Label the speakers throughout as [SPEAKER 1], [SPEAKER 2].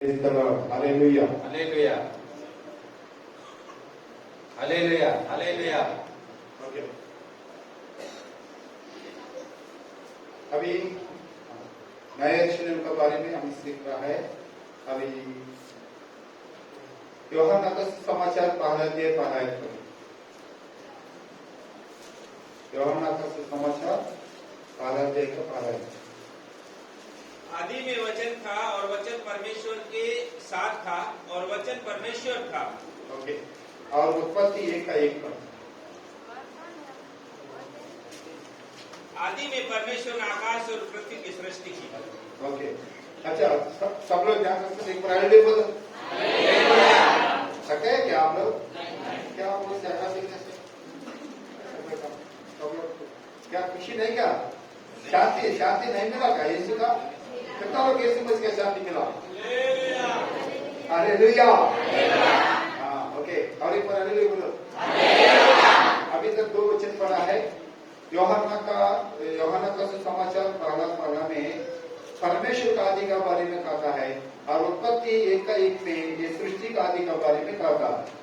[SPEAKER 1] Praise the Lord. Hallelujah.
[SPEAKER 2] Hallelujah hallelujah hallelujah.
[SPEAKER 1] Okay. अभी नए यरूशलेम के बारे में हम सीख रहा है। अभी यूहन्ना का समाचार पढ़ा है। यूहन्ना का समाचार पढ़ा है।
[SPEAKER 3] आदि में वचन था और वचन परमेश्वर के साथ था और वचन परमेश्वर था।
[SPEAKER 1] ओके। और उत्पत्ति 1:1 पर
[SPEAKER 3] आदि में परमेश्वर ने आकाश और पृथ्वी की सृष्टि की।
[SPEAKER 1] ओके। अच्छा, सब लोग ध्यान से एक प्रायोरिटी बोलो। सकते हैं क्या आप लोग? क्या आप लोग सहना सीखने से सब लोग क्या खुशी नहीं? क्या शांति नहीं मिला क्या यीशु का? कितना लोग यीशु मसीह का शांति मिला? हालेलुया। हाँ, ओके। और एक बार हालेलुया बोलो। अभी तक 2 वचन पढ़ा है। यूहन्ना का समाचार पढ़ा में परमेश्वर का आदि के बारे में कहता है और उत्पत्ति 1:1 में ये सृष्टि का आदि के बारे में कहता है।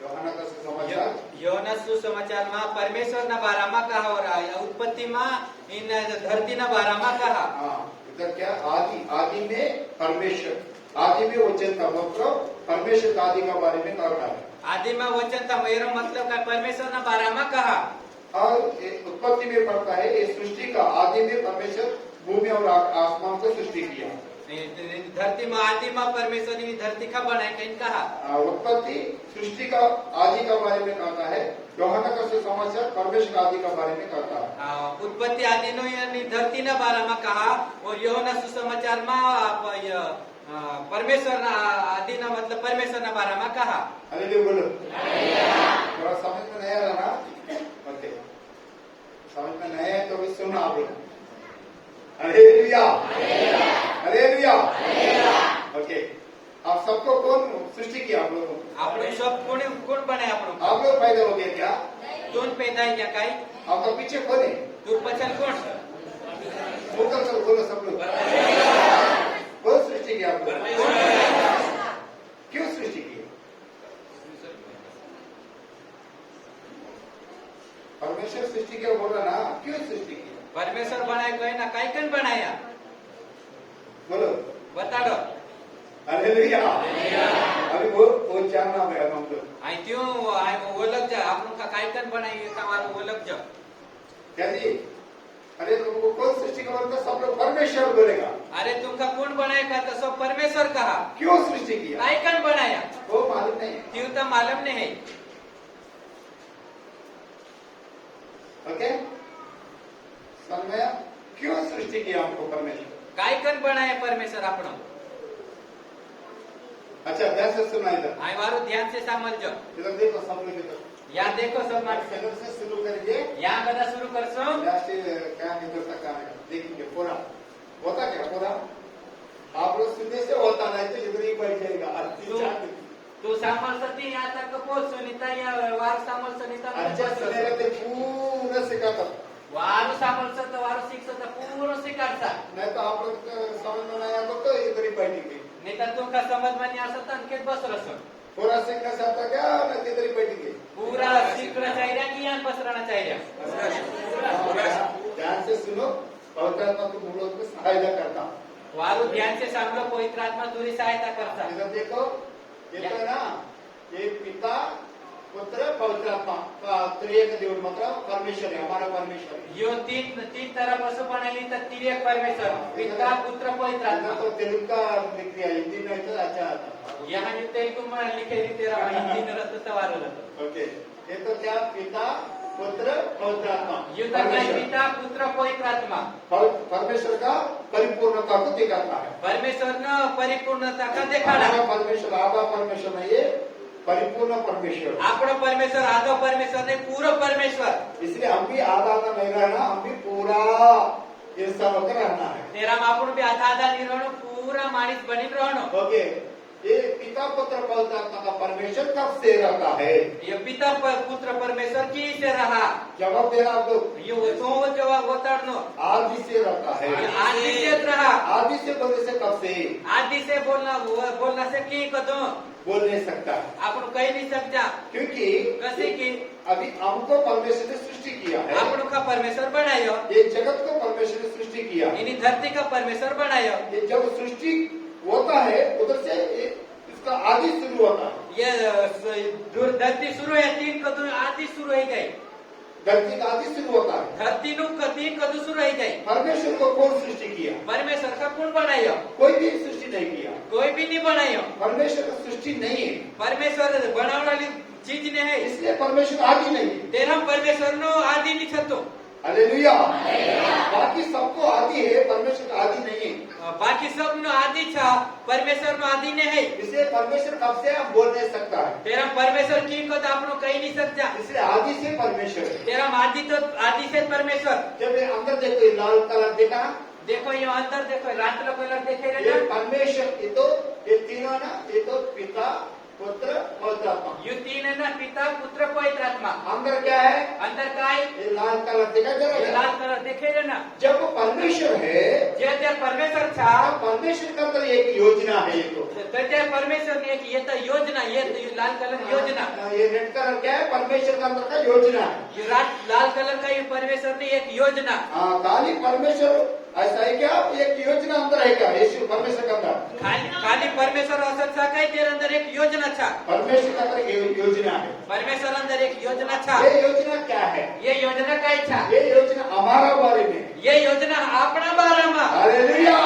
[SPEAKER 1] यूहन्ना का समाचार
[SPEAKER 2] योना सुसमाचारमा परमेश्वरना बारामा कहा और उत्पत्तिमा इन धरतीना बारामा कहा।
[SPEAKER 1] हाँ, इधर क्या आदि में परमेश्वर, आदि में वचन था, मतलब परमेश्वर का आदि के बारे में कहता है।
[SPEAKER 2] आदि में वचन था मेरा मतलब का परमेश्वरना बारामा कहा।
[SPEAKER 1] और उत्पत्ति में पढ़ता है ये सृष्टि का आदि में परमेश्वर भूमि और आसमान को सृष्टि किया।
[SPEAKER 2] धरती में आदि में परमेश्वर ने धरती का बनाया कहीं कहा।
[SPEAKER 1] उत्पत्ति सृष्टि का आदि के बारे में कहता है। यूहन्ना का समाचार परमेश्वर का आदि के बारे में कहता है।
[SPEAKER 2] उत्पत्ति आदि नो यानी धरती ना बारे में कहा और यूहन्ना सुसमाचार में परमेश्वर आदि ना मतलब परमेश्वर ना बारे में कहा।
[SPEAKER 1] हालेलुया बोलो। थोड़ा समझ में नहीं आ रहा ना? ओके, समझ में नहीं है तो भी सुनो आप लोग। Hallelujah hallelujah. ओके, आप सबको कौन सृष्टि किया? आप लोगों को।
[SPEAKER 2] आप लोग सब कौन बने?
[SPEAKER 1] आप लोग पैदा हो गए क्या?
[SPEAKER 2] कौन पैदा है क्या? काई
[SPEAKER 1] आपका पीछे कौन है?
[SPEAKER 2] तू पचल कौन?
[SPEAKER 1] बोलकर सब बोलो सब लोग। कौन सृष्टि किया आप लोग? क्यों सृष्टि की? परमेश्वर सृष्टि किया बोल रहा ना, क्यों सृष्टि की?
[SPEAKER 2] परमेश्वर बनाया कोई ना काई कन बनाया
[SPEAKER 1] बोलो,
[SPEAKER 2] बता दो।
[SPEAKER 1] हालेलुया। अभी वो जानना है हम लोग।
[SPEAKER 2] आई क्यों वो लग जा आप लोग का काई कन बनाई हमारा वो लग जा
[SPEAKER 1] क्या जी? अरे तुमको कौन सृष्टि का बोलता? सब लोग परमेश्वर बोलेगा।
[SPEAKER 2] अरे तुमका कौन बनाया तो सब परमेश्वर कहा।
[SPEAKER 1] क्यों सृष्टि किया?
[SPEAKER 2] काई कन बनाया
[SPEAKER 1] वो मालूम नहीं है।
[SPEAKER 2] क्यों तो मालूम नहीं है।
[SPEAKER 1] ओके, समझ में आया? क्यों सृष्टि किया हमको परमेश्वर?
[SPEAKER 2] काय कन बनाया परमेश्वर आपण।
[SPEAKER 1] अच्छा, ध्यान से सुना इधर।
[SPEAKER 2] आई वारो ध्यान से समझो।
[SPEAKER 1] इधर देखो सब लोग इधर।
[SPEAKER 2] यहाँ देखो सब
[SPEAKER 1] इधर से शुरू करिए।
[SPEAKER 2] यहाँ बता शुरू कर सो।
[SPEAKER 1] क्या इधर तक आएगा देखेंगे पूरा होता क्या पूरा। आप लोग सुनने से होता नहीं तो इधर ही बैठ जाएगा।
[SPEAKER 2] तू सांभळ सती यहाँ तक पोहोच सुनीता या वार सांभळ सुनीता
[SPEAKER 1] अच्छा सुनेगा तो पूरा सिखाता।
[SPEAKER 2] वारू सांभळ सत वारू शिक्षक पूर्ण सिखाता।
[SPEAKER 1] नहीं तो आप लोग समझ में नहीं आया तो इधर ही बैठेंगे।
[SPEAKER 2] नहीं तो तुमका समझ में नहीं आता अंकित बस रसो।
[SPEAKER 1] पूरा सीखना चाहता क्या? नहीं इधर ही बैठेंगे।
[SPEAKER 2] पूरा सीखना चाहिए कि यहाँ पसराना चाहिए?
[SPEAKER 1] ध्यान से सुनो, पवित्र आत्मा तुम लोग को सहायता करता।
[SPEAKER 2] वारू ध्यान से सांभळो पवित्र आत्मा तुरी सहायता करता।
[SPEAKER 1] इधर देखो, ये तो है ना, ये पिता पुत्र पवित्र आत्मा का त्रिएक देव मतलब परमेश्वर है, हमारा परमेश्वर है।
[SPEAKER 2] यो तीन तरफ असं बनाली तर तिरेक परमेश्वर पिता पुत्र पवित्र आत्मा।
[SPEAKER 1] तो तेलुगु का लिख दिया, हिंदी में तो अच्छा आता।
[SPEAKER 2] यहाँ जो तेलुगु में लिखे तेरा हिंदी में रहता सवार रहता।
[SPEAKER 1] ओके, ये तो क्या पिता पुत्र पवित्र आत्मा।
[SPEAKER 2] यो तो पिता पुत्र पवित्र आत्मा
[SPEAKER 1] परमेश्वर का परिपूर्णता को दिखाता है।
[SPEAKER 2] परमेश्वर न परिपूर्णता का दिखाना।
[SPEAKER 1] परमेश्वर आधा परमेश्वर नहीं है, परिपूर्ण परमेश्वर।
[SPEAKER 2] आपणो परमेश्वर आधो परमेश्वर नहीं पूरा परमेश्वर।
[SPEAKER 1] इसलिए हम भी आधा आधा नहीं रहना, हम भी पूरा इंसान होकर रहना है।
[SPEAKER 2] तेरा मापुण भी आधा आधा नहीं रहनो, पूरा माणिस बनी रहनो।
[SPEAKER 1] ओके, ये पिता पुत्र पवित्र आत्मा का परमेश्वर कब से रहता है?
[SPEAKER 2] ये पिता पुत्र परमेश्वर की से रहा
[SPEAKER 1] जवाब देना आप लोग।
[SPEAKER 2] ये तो जवाब बताड़नो
[SPEAKER 1] आदि से रहता है।
[SPEAKER 2] ये आदि से रहा
[SPEAKER 1] आदि से बोलने से कब से
[SPEAKER 2] आदि से बोलना से की कदो
[SPEAKER 1] बोल नहीं सकता,
[SPEAKER 2] आपण कही नहीं सकता
[SPEAKER 1] क्योंकि
[SPEAKER 2] कसे की
[SPEAKER 1] अभी हमको परमेश्वर ने सृष्टि किया है।
[SPEAKER 2] आपण का परमेश्वर बनायो
[SPEAKER 1] ये जगत को परमेश्वर ने सृष्टि किया।
[SPEAKER 2] इन्हीं धरती का परमेश्वर बनायो
[SPEAKER 1] ये जब सृष्टि होता है उधर से इसका आदि शुरू होता है।
[SPEAKER 2] ये धरती शुरू है तीन कदम आदि शुरू हो गई
[SPEAKER 1] धरती का आदि शुरू होता है।
[SPEAKER 2] धरती नु तीन कदम शुरू हो गई।
[SPEAKER 1] परमेश्वर को कौन सृष्टि किया?
[SPEAKER 2] परमेश्वर का कौन बनायो?
[SPEAKER 1] कोई भी सृष्टि नहीं किया।
[SPEAKER 2] कोई भी नहीं बनायो।
[SPEAKER 1] परमेश्वर का सृष्टि नहीं है।
[SPEAKER 2] परमेश्वर बनाने वाली चीज ने है,
[SPEAKER 1] इसलिए परमेश्वर आदि नहीं है।
[SPEAKER 2] तेरा परमेश्वर नो आदि नहीं छतो।
[SPEAKER 1] हालेलुया। बाकी सबको आदि है, परमेश्वर का आदि नहीं है।
[SPEAKER 2] बाकी सब नो आदि छा, परमेश्वर नो आदि ने है।
[SPEAKER 1] इसलिए परमेश्वर कब से हम बोल नहीं सकता है।
[SPEAKER 2] तेरा परमेश्वर की को तो आपनो कही नहीं सकता।
[SPEAKER 1] इसलिए आदि से परमेश्वर है।
[SPEAKER 2] तेरा आदि तो आदि से परमेश्वर।
[SPEAKER 1] जब ये अंदर देखो ये लाल कलर देखा,
[SPEAKER 2] देखो ये अंदर देखो रात लो कलर देखे
[SPEAKER 1] ये
[SPEAKER 2] ना
[SPEAKER 1] परमेश्वर ये तीनों ना, ये तो पिता पुत्र पवित्र आत्मा।
[SPEAKER 2] ये तीन है ना, पिता पुत्र पवित्र आत्मा।
[SPEAKER 1] अंदर क्या है?
[SPEAKER 2] अंदर का है
[SPEAKER 1] ये लाल कलर देखा
[SPEAKER 2] ये
[SPEAKER 1] जरा।
[SPEAKER 2] लाल कलर देखे ना।
[SPEAKER 1] जब परमेश्वर है,
[SPEAKER 2] जे परमेश्वर था
[SPEAKER 1] परमेश्वर का अंदर एक योजना है। ये तो
[SPEAKER 2] परमेश्वर ने एक ये तो योजना, ये तो लाल कलर योजना,
[SPEAKER 1] ये रेड कलर क्या है? परमेश्वर का अंदर का योजना है।
[SPEAKER 2] ये लाल कलर का ये परमेश्वर ने एक योजना।
[SPEAKER 1] हाँ, खाली परमेश्वर ऐसा है क्या? एक योजना अंदर है क्या? यीशु परमेश्वर का अंदर
[SPEAKER 2] खाली परमेश्वर असत था कई तेरे अंदर एक योजना था।
[SPEAKER 1] परमेश्वर का अंदर एक योजना है।
[SPEAKER 2] परमेश्वर अंदर एक योजना था।
[SPEAKER 1] ये योजना क्या है?
[SPEAKER 2] ये योजना का था।
[SPEAKER 1] ये योजना हमारा बारे में।
[SPEAKER 2] ये योजना अपना बारे में।
[SPEAKER 1] हालेलुया।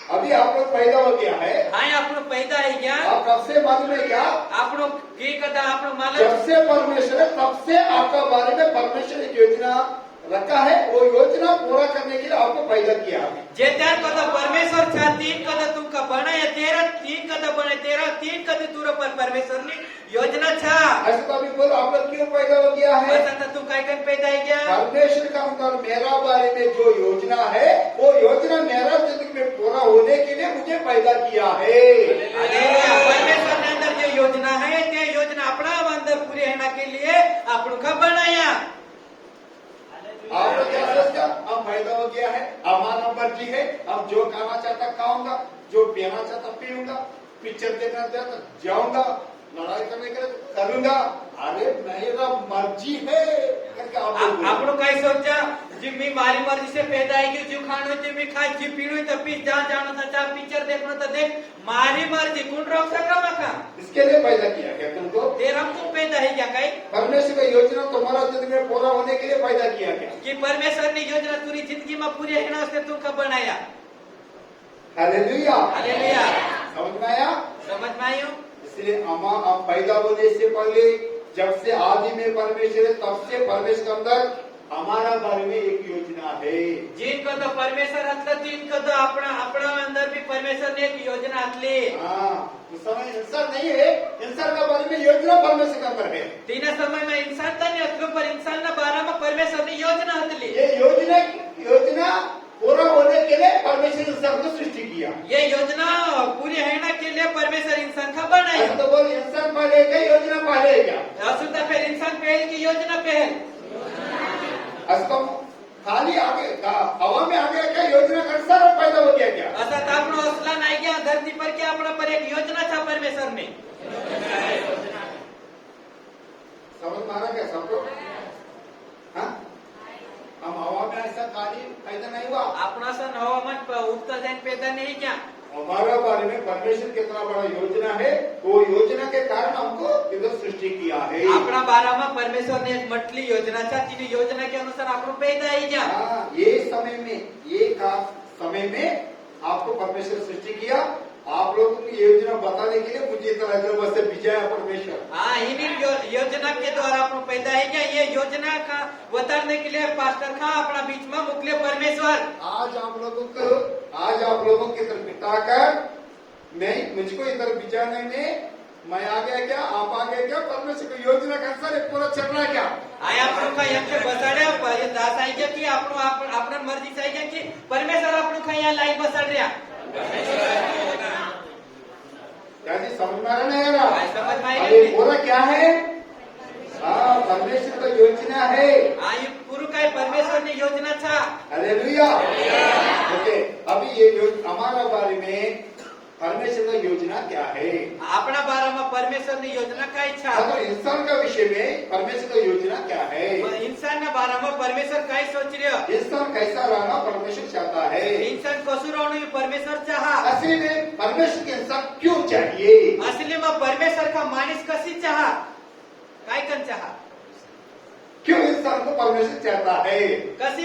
[SPEAKER 1] अभी आप लोग पैदा हो गया है।
[SPEAKER 2] हाँ आप लोग पैदा है क्या?
[SPEAKER 1] आप कब से मालूम है क्या?
[SPEAKER 2] आप लोग की कदा आप लोग मालूम?
[SPEAKER 1] जब से परमेश्वर है तब से आपका बारे में परमेश्वर एक योजना रखा है। वो योजना पूरा करने के लिए आपको पैदा किया है।
[SPEAKER 2] जे त्यार कदा परमेश्वर था तीन कदा तुमका बनाया, तेरा तीन कदा बनाया, तेरा तीन कदा तुरा पर परमेश्वर ने योजना था।
[SPEAKER 1] ऐसा तो अभी बोलो आप लोग क्यों पैदा हो गया है?
[SPEAKER 2] ऐसा तो तुम काय पैदा है क्या?
[SPEAKER 1] परमेश्वर का अंदर मेरा बारे में जो योजना है, वो योजना मेरा जिंदगी में पूरा होने के लिए मुझे पैदा किया है।
[SPEAKER 2] परमेश्वर ने अंदर जो योजना है, ते योजना अपना अंदर पूरे होने के लिए आप लोग का बनाया।
[SPEAKER 1] आप लोग क्या सोचते? अब पैदा हो गया है, हमारा मर्जी है, अब जो खाना चाहता खाऊंगा, जो पीना चाहता पीऊंगा, पिक्चर देखना चाहता जाऊंगा, लड़ाई करने के लिए करूंगा। अरे मेरा मर्जी है करके
[SPEAKER 2] आप लोग कहीं सोचा जी मैं मारी मर्जी से पैदा है, जो खानो जो मैं खाई, जी पीनो तो पी, जहाँ जाना था जहाँ पिक्चर देखना था देख, मारी मर्जी कौन रोक सका मका?
[SPEAKER 1] इसके लिए पैदा किया क्या तुमको?
[SPEAKER 2] तेरा तुम पैदा है क्या कहीं?
[SPEAKER 1] परमेश्वर का योजना तुम्हारा जिंदगी में पूरा होने के लिए पैदा किया क्या?
[SPEAKER 2] कि परमेश्वर ने योजना पूरी जिंदगी में पूरी है ना, उसने तुमको बनाया।
[SPEAKER 1] हालेलुया।
[SPEAKER 2] हालेलुया।
[SPEAKER 1] समझ में आया?
[SPEAKER 2] समझ में आयो?
[SPEAKER 1] इसलिए हम पैदा होने से पहले जब से आदि में परमेश्वर है तब से परमेश्वर के अंदर हमारा बारे में एक योजना है।
[SPEAKER 2] जिनको तो परमेश्वर हतला तिनको तो अपना अंदर भी परमेश्वर ने एक योजना हतली।
[SPEAKER 1] हाँ, उस समय इंसान नहीं है, इंसान का बारे में योजना परमेश्वर के अंदर है।
[SPEAKER 2] तीन समय में इंसान था नहीं हतलो, पर इंसान ना बारे में परमेश्वर ने योजना हतली।
[SPEAKER 1] ये योजना पूरा होने के लिए परमेश्वर इंसान को सृष्टि किया।
[SPEAKER 2] ये योजना पूरी होने के लिए परमेश्वर इंसान का बनाया।
[SPEAKER 1] ऐसा तो बोल इंसान पहले क्या योजना पहले क्या?
[SPEAKER 2] असुता फिर इंसान पहल की योजना पहल।
[SPEAKER 1] तो खाली आगे हवा में आ गया क्या? योजना का सारा पैदा हो गया क्या?
[SPEAKER 2] ऐसा तो अपना हौसला नहीं गया धरती पर क्या अपना पर एक योजना था परमेश्वर में।
[SPEAKER 1] समझ में आ रहा क्या सबको? हाँ, हम हवा में ऐसा खाली पैदा नहीं हुआ।
[SPEAKER 2] अपना सा हवामान उगता जाए पैदा नहीं क्या?
[SPEAKER 1] हमारा बारे में परमेश्वर कितना बड़ा योजना है, वो योजना के कारण हमको इधर सृष्टि किया है।
[SPEAKER 2] अपना बारे में परमेश्वर ने एक मटली योजना चाहती, योजना के अनुसार आप लोग पैदा ही जा।
[SPEAKER 1] ये समय में आपको परमेश्वर सृष्टि किया। आप लोगों की योजना बताने के लिए मुझे इतना हैदराबाद से भेजा परमेश्वर।
[SPEAKER 2] हाँ, इन्हीं योजना के द्वारा आप लोग पैदा है क्या? ये योजना का बताने के लिए पास्टर खां अपना बीच में मुखले परमेश्वर
[SPEAKER 1] आज आप लोगों की तरफ बिठाकर मुझको इधर बिछाने में मैं आ गया क्या? आप आ गए क्या? परमेश्वर की योजना का अनुसार पूरा चल रहा है क्या?
[SPEAKER 2] आया आप लोग का यहाँ से बसाड़े दास आई गया कि अपना मर्जी से आई गया कि परमेश्वर आप लोग का यहाँ लाइव बसाड़ रहा।
[SPEAKER 1] क्या जी समझ में आ रहा नहीं आ रहा?
[SPEAKER 2] हाँ, समझ में आ रही
[SPEAKER 1] अब ये
[SPEAKER 2] है।
[SPEAKER 1] पूरा क्या है? हाँ, परमेश्वर का योजना है।
[SPEAKER 2] आ ये पूरू काय परमेश्वर ने योजना था।
[SPEAKER 1] हालेलुया। ओके, अभी ये हमारा बारे में परमेश्वर का योजना क्या है?
[SPEAKER 2] अपना बारे में परमेश्वर ने योजना काय था।
[SPEAKER 1] अगर इंसान का विषय में परमेश्वर का योजना क्या है?
[SPEAKER 2] इंसान ना बारे में परमेश्वर काय सोच रहे हो?
[SPEAKER 1] इंसान कैसा रहना परमेश्वर चाहता है?
[SPEAKER 2] इंसान कसू रहणं ये परमेश्वर चाहा।
[SPEAKER 1] असली में परमेश्वर के इंसान क्यों चाहिए?
[SPEAKER 2] असली में परमेश्वर का मानिस कसी चाहा? काय कन चाहा?
[SPEAKER 1] क्यों इंसान को परमेश्वर चाहता है?
[SPEAKER 2] कसी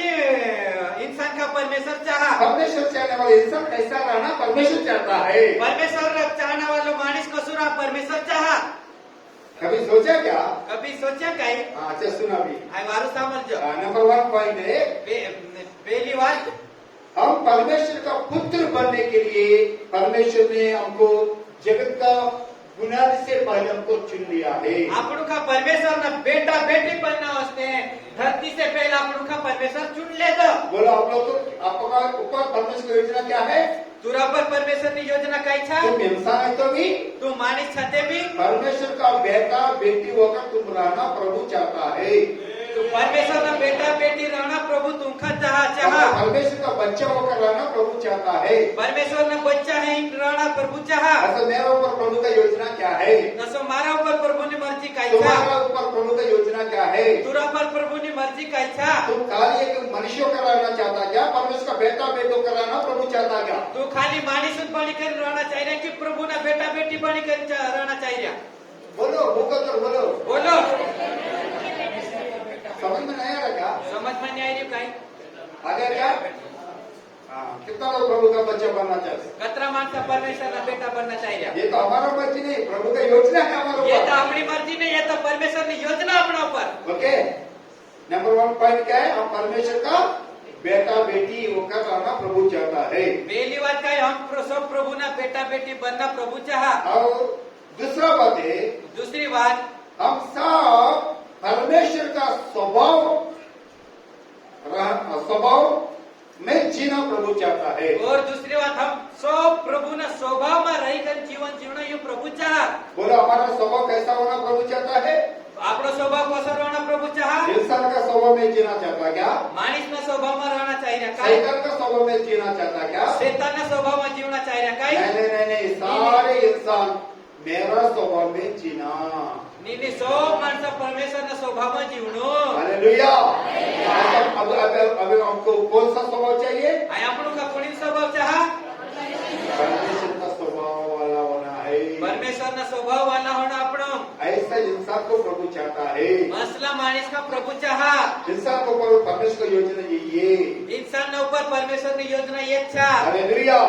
[SPEAKER 2] इंसान का परमेश्वर चाहा?
[SPEAKER 1] परमेश्वर चाहने वाले इंसान कैसा रहना परमेश्वर चाहता है?
[SPEAKER 2] परमेश्वर चाहने वाला मानिस कसू रहा परमेश्वर चाहा?
[SPEAKER 1] कभी सोचा क्या?
[SPEAKER 2] कभी सोचा काय?
[SPEAKER 1] हाँ, अच्छा सुना भी।
[SPEAKER 2] आई वारू समझो।
[SPEAKER 1] नंबर 1 पॉइंट है,
[SPEAKER 2] पहली बात
[SPEAKER 1] हम परमेश्वर का पुत्र बनने के लिए परमेश्वर ने हमको जगत का बुनियादी से पहले हमको चुन लिया है।
[SPEAKER 2] आपणु का परमेश्वर ना बेटा बेटी बनना वास्ते धरती से पहले आपणु का परमेश्वर चुन ले दो।
[SPEAKER 1] बोलो आप लोग तो आपका ऊपर परमेश्वर की योजना क्या है?
[SPEAKER 2] तुरा पर परमेश्वर की योजना काय छा?
[SPEAKER 1] तुम इंसान है तो भी
[SPEAKER 2] तू मानिस छते भी
[SPEAKER 1] परमेश्वर का बेटा बेटी होकर तुम रहना प्रभु चाहता है।
[SPEAKER 2] तू परमेश्वर ना बेटा बेटी रहना प्रभु तुमका चाहा।
[SPEAKER 1] परमेश्वर का बच्चा होकर रहना प्रभु चाहता है।
[SPEAKER 2] परमेश्वर ना बच्चा है रहना प्रभु चाहा।
[SPEAKER 1] ऐसा मेरा ऊपर प्रभु का योजना क्या है?
[SPEAKER 2] तसो मारा ऊपर प्रभु ने मर्जी काय छा?
[SPEAKER 1] तुम्हारा ऊपर प्रभु का योजना क्या है?
[SPEAKER 2] तुरा पर प्रभु ने मर्जी काय छा?
[SPEAKER 1] तुम खाली एक मनुष्यों का रहना चाहता क्या? परमेश्वर का बेटा बेटों का रहना प्रभु चाहता क्या?
[SPEAKER 2] तू खाली मानिस बनी कर रहना चाहिए कि प्रभु ना बेटा बेटी बनी कर रहना चाहिए?
[SPEAKER 1] बोलो भूखल कर बोलो।
[SPEAKER 2] बोलो
[SPEAKER 1] समझ में नहीं आ रहा क्या?
[SPEAKER 2] समझ में नहीं आई रही काय?
[SPEAKER 1] आगे क्या? हाँ, कितना लोग प्रभु का बच्चा बनना चाहते?
[SPEAKER 2] कतरा मानसा परमेश्वर ना बेटा बनना चाहिए?
[SPEAKER 1] ये तो हमारा मर्जी नहीं, प्रभु का योजना है हमारे
[SPEAKER 2] ये तो
[SPEAKER 1] ऊपर।
[SPEAKER 2] अपनी मर्जी नहीं, ये तो परमेश्वर की योजना अपना ऊपर।
[SPEAKER 1] ओके, नंबर 1 पॉइंट क्या है? हम परमेश्वर का बेटा बेटी होकर रहना प्रभु चाहता है।
[SPEAKER 2] पहली बात क्या है? हम सब प्रभु ना बेटा बेटी बनना प्रभु चाहा।
[SPEAKER 1] और दूसरा बात है,
[SPEAKER 2] दूसरी बात
[SPEAKER 1] हम सब परमेश्वर का स्वभाव में जीना प्रभु चाहता है।
[SPEAKER 2] और दूसरी बात हम सब प्रभु ना स्वभाव में रहकर जीवन जीवना ये प्रभु चाहा।
[SPEAKER 1] बोलो हमारा स्वभाव कैसा होना प्रभु चाहता है?
[SPEAKER 2] आपनो स्वभाव कैसा रहना प्रभु चाहा?
[SPEAKER 1] इंसान का स्वभाव में जीना चाहता क्या?
[SPEAKER 2] मानिस ना स्वभाव में रहना चाहिए काय?
[SPEAKER 1] शैतान का स्वभाव में जीना चाहता क्या?
[SPEAKER 2] शैतान ना स्वभाव में जीवना चाहिए काय?
[SPEAKER 1] नहीं, सारे इंसान मेरा स्वभाव में जीना।
[SPEAKER 2] नी सब माणसा परमेश्वर ना स्वभाव में जीवनो।
[SPEAKER 1] हालेलुया। अब हमको कौन सा स्वभाव चाहिए?
[SPEAKER 2] आई आपनो का कोणी स्वभाव चाहा?
[SPEAKER 1] परमेश्वर का स्वभाव वाला होना है।
[SPEAKER 2] परमेश्वर ना स्वभाव वाला होना आपनो।
[SPEAKER 1] ऐसा इंसान को प्रभु चाहता है।
[SPEAKER 2] असला मानिस का प्रभु चाहा।
[SPEAKER 1] इंसान को परमेश्वर की योजना ये
[SPEAKER 2] इंसान ना ऊपर परमेश्वर की योजना ये छा।
[SPEAKER 1] हालेलुया।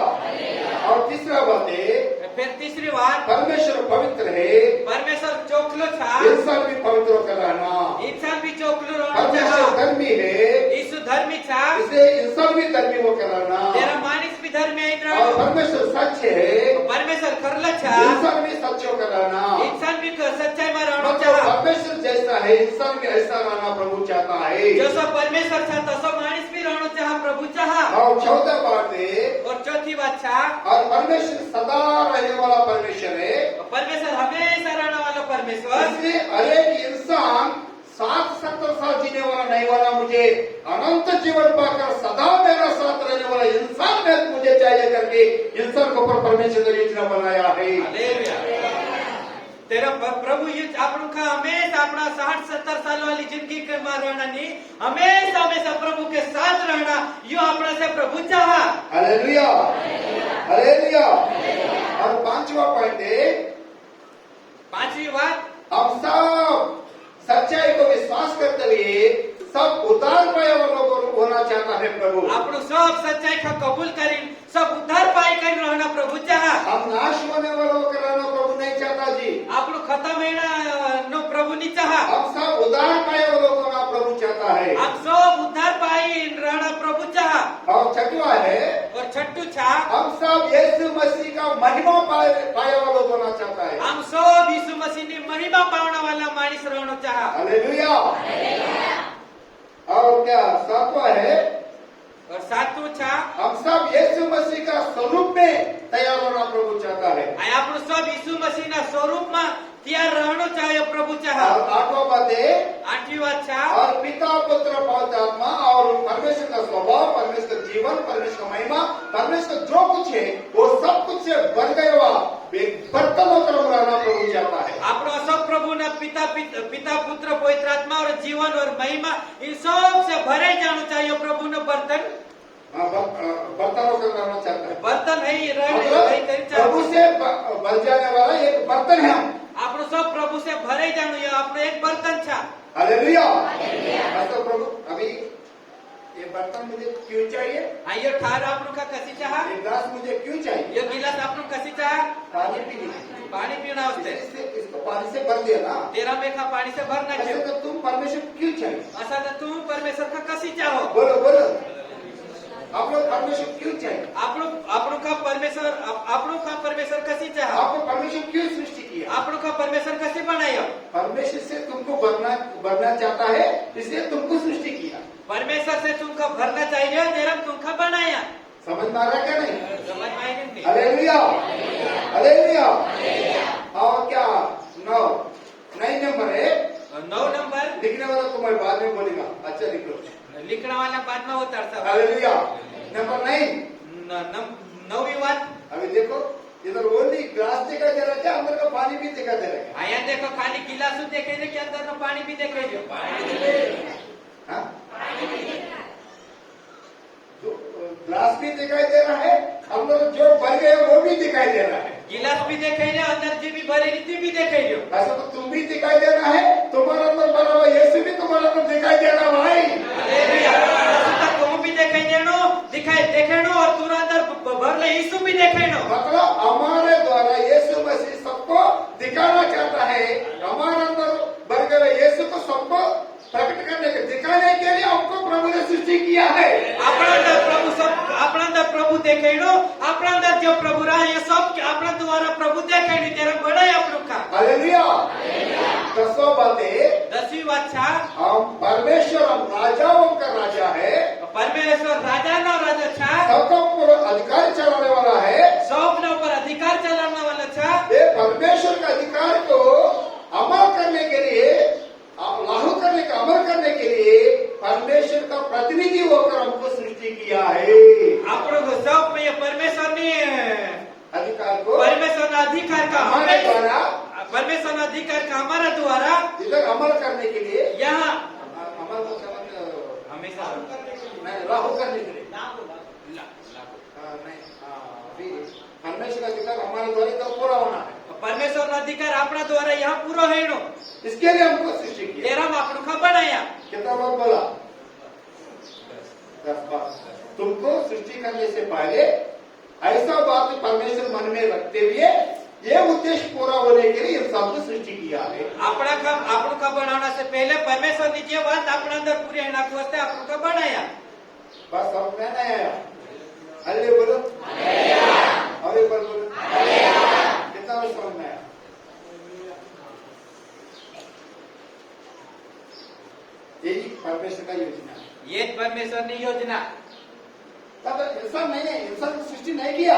[SPEAKER 1] और तीसरा बात है,
[SPEAKER 2] फिर तीसरी बात
[SPEAKER 1] परमेश्वर पवित्र है।
[SPEAKER 2] परमेश्वर चोखलो छा।
[SPEAKER 1] इंसान भी पवित्र होकर रहना।
[SPEAKER 2] इंसान भी चोखलो रहना
[SPEAKER 1] परमेश्वर
[SPEAKER 2] चाहा।
[SPEAKER 1] धर्मी है,
[SPEAKER 2] यीशु धर्मी छा।
[SPEAKER 1] इसलिए इंसान भी धर्मी होकर रहना।
[SPEAKER 2] तेरा मानिस भी धर्मी है
[SPEAKER 1] और
[SPEAKER 2] इतना।
[SPEAKER 1] परमेश्वर सच है,
[SPEAKER 2] परमेश्वर करला छा।
[SPEAKER 1] इंसान भी सच होकर रहना।
[SPEAKER 2] इंसान भी सच्चाई में रहना
[SPEAKER 1] मतलब
[SPEAKER 2] चाहा।
[SPEAKER 1] परमेश्वर जैसा है, इंसान भी ऐसा रहना प्रभु चाहता है।
[SPEAKER 2] जैसा परमेश्वर छा तसो मानिस भी रहना चाहा प्रभु चाहा।
[SPEAKER 1] और चौथा बात है,
[SPEAKER 2] और चौथी बात छा
[SPEAKER 1] और परमेश्वर सदा रहने वाला परमेश्वर है।
[SPEAKER 2] परमेश्वर हमेशा रहने वाला परमेश्वर।
[SPEAKER 1] इसलिए हर एक इंसान 60-70 साल जीने वाला नहीं वाला, मुझे अनंत जीवन पाकर सदा मेरा साथ रहने वाला इंसान में मुझे चाहिए करके इंसान को परमेश्वर ने योजना बनाया है।
[SPEAKER 2] हालेलुया। तेरा प्रभु ये आपन का हमेशा अपना 60-70 साल वाली जिंदगी के मार रहना नहीं, हमेशा हमेशा प्रभु के साथ रहना यो अपना से प्रभु चाहा।
[SPEAKER 1] Hallelujah, hallelujah. और 5वां पॉइंट है,
[SPEAKER 2] पांचवी बात
[SPEAKER 1] हम सब सच्चाई को विश्वास करते हुए सब उद्धार पाए वालों को होना चाहता है प्रभु।
[SPEAKER 2] आपनो सब सच्चाई का कबूल करीन सब उद्धार पाए कर रहना प्रभु चाहा।
[SPEAKER 1] हम नाश होने वालों को रहना प्रभु नहीं चाहता जी।
[SPEAKER 2] आपनो खत्म होना नो प्रभु नहीं चाहा।
[SPEAKER 1] हम सब उद्धार पाए वालों को ना प्रभु चाहता है।
[SPEAKER 2] आप सब उद्धार पाए रहना प्रभु चाहा।
[SPEAKER 1] और छठवा है,
[SPEAKER 2] और छठू छा
[SPEAKER 1] हम सब यीशु मसीह का महिमा पाए वालों को ना चाहता है।
[SPEAKER 2] हम सब यीशु मसीह ने महिमा पाने वाला मानिस रहना चाहा।
[SPEAKER 1] हालेलुया। और क्या 7वां है,
[SPEAKER 2] और सातवां छा
[SPEAKER 1] हम सब यीशु मसीह का स्वरूप में तैयार होना प्रभु चाहता है।
[SPEAKER 2] आप આપણું सब ઈસુ મસીહના સ્વરૂપમાં તૈયાર રહેણો ચાહ્યો प्रभु चाह।
[SPEAKER 1] और आठवां बात है,
[SPEAKER 2] 8वीं વાત છે
[SPEAKER 1] और पिता पुत्र पवित्र आत्मा और परमेश्वर का स्वभाव, परमेश्वर का जीवन, परमेश्वर का महिमा, परमेश्वर का जो कुछ है वो सब कुछ से भर गया हुआ एक बर्तन होकर रहना प्रभु चाहता है।
[SPEAKER 2] આપણો सब प्रभुના पिता पुत्र पवित्र आत्मा और जीवन और महिमा इन सब से भरे जानो चाहिए प्रभुનો बर्तन।
[SPEAKER 1] बर्तन होकर रहना चाहता है।
[SPEAKER 2] बर्तन है ये
[SPEAKER 1] मतलब प्रभु से भर जाने वाला एक बर्तन है हम।
[SPEAKER 2] આપણું सब प्रभु से भरे जानो ये આપણો एक बर्तन छा।
[SPEAKER 1] हालेलुया। तो प्रभु अभी ये बर्तन मुझे क्यों चाहिए?
[SPEAKER 2] हाँ ये ठार આપણું का कसी चाह,
[SPEAKER 1] ये ग्लास मुझे क्यों चाहिए?
[SPEAKER 2] ये गिलास આપણું कसी चाह,
[SPEAKER 1] पानी पीने,
[SPEAKER 2] पानी पीना होते
[SPEAKER 1] इसको पानी से भर दिया ना।
[SPEAKER 2] तेरा मेखा पानी से भरना
[SPEAKER 1] ऐसे
[SPEAKER 2] चाहिए।
[SPEAKER 1] तो तुम परमेश्वर क्यों चाहिए?
[SPEAKER 2] असा तर तू परमेश्वर का कसी चाहो।
[SPEAKER 1] बोलो बोलो, आप लोग परमेश्वर क्यों चाहिए?
[SPEAKER 2] આપણું का परमेश्वर कसी चाह,
[SPEAKER 1] आपको परमेश्वर क्यों सृष्टि किया?
[SPEAKER 2] આપણું का परमेश्वर कसी बनायो।
[SPEAKER 1] परमेश्वर से तुमको भरना चाहता है, इसलिए तुमको सृष्टि किया।
[SPEAKER 2] परमेश्वर से तुमको भरना चाहिए तेरा तुमको बनाया।
[SPEAKER 1] समझ में आ रहा है क्या नहीं?
[SPEAKER 2] समझ में आई नहीं?
[SPEAKER 1] Hallelujah, hallelujah. और क्या 9 नंबर है?
[SPEAKER 2] 9 नंबर
[SPEAKER 1] लिखने वाला तो मैं बाद में बोलेगा। अच्छा लिख लो।
[SPEAKER 2] लिखने वाला बाद में होता है।
[SPEAKER 1] हालेलुया। नंबर
[SPEAKER 2] 9वीं बात।
[SPEAKER 1] अभी देखो इधर ओनली ग्लास दिखाई दे रहा है, अंदर का पानी भी दिखाई दे रहा है।
[SPEAKER 2] आया देखो खाली गिलास देखे के अंदर का पानी भी देखे जो।
[SPEAKER 1] हाँ? जो ग्लास भी दिखाई दे रहा है, अंदर जो भर गए वो भी दिखाई दे रहा है।
[SPEAKER 2] गिलास भी देखे जो, अंदर जी भी भरे रीति भी देखे जो।
[SPEAKER 1] ऐसा तो तुम भी दिखाई दे रहा है, तुम्हारा अंदर भरा हुआ यीशु भी तुम्हारा अंदर दिखाई दे रहा भाई।
[SPEAKER 2] तुम भी दिखाई देखेनो और तुरा अंदर भरले यीशु भी देखेनो।
[SPEAKER 1] मतलब हमारे द्वारा यीशु मसीह सबको दिखाना चाहता है। हमारे अंदर भर गए यीशु को सबको प्रकट करने के दिखाने के लिए हमको प्रभु ने सृष्टि किया है।
[SPEAKER 2] अपना अंदर प्रभु देखेनो, अपना अंदर जो प्रभु रहा ये सब अपना द्वारा प्रभु देखेनो तेरा बड़ा है आप लोग का।
[SPEAKER 1] हालेलुया। 10वां बात है,
[SPEAKER 2] 10वीं बात छा,
[SPEAKER 1] हम परमेश्वर, हम राजाओं का राजा है।
[SPEAKER 2] परमेश्वर राजा ना राजा छा,
[SPEAKER 1] सबका पूरा अधिकार चलाने वाला है।
[SPEAKER 2] सब न ऊपर अधिकार चलाने वाला छा।
[SPEAKER 1] ये परमेश्वर का अधिकार को अमल करने के लिए, लागू करने का अमल करने के लिए परमेश्वर का प्रतिनिधि होकर हमको सृष्टि किया है।
[SPEAKER 2] आप लोग सब में ये परमेश्वर ने
[SPEAKER 1] अधिकार को,
[SPEAKER 2] परमेश्वर ने अधिकार का
[SPEAKER 1] हमारे द्वारा,
[SPEAKER 2] परमेश्वर ने अधिकार का हमारा द्वारा
[SPEAKER 1] इधर अमल करने के लिए,
[SPEAKER 2] यहाँ
[SPEAKER 1] अमल को
[SPEAKER 2] हमेशा
[SPEAKER 1] नहीं, लागू करने के लिए नहीं। अभी परमेश्वर का अधिकार हमारे द्वारा तो पूरा होना है।
[SPEAKER 2] परमेश्वर का अधिकार अपना द्वारा यहाँ पूरा है नो,
[SPEAKER 1] इसके लिए हमको सृष्टि किया।
[SPEAKER 2] तेरा आपको का बनाया।
[SPEAKER 1] कितना बात बोला? 10 बात। तुमको सृष्टि करने से पहले ऐसा बात परमेश्वर मन में रखते हुए ये उद्देश्य पूरा होने के लिए सबको सृष्टि किया है।
[SPEAKER 2] अपना का बनाने से पहले परमेश्वर ने जो बात अपने अंदर पूरी है ना वास्ते आपको का बनाया।
[SPEAKER 1] बस समझ में नहीं आया? अरे बोलो, और एक बार बोलो, कितना बार समझ में आया? यही परमेश्वर का योजना है।
[SPEAKER 2] ये परमेश्वर ने योजना
[SPEAKER 1] तब इंसान नहीं है, इंसान को सृष्टि नहीं किया।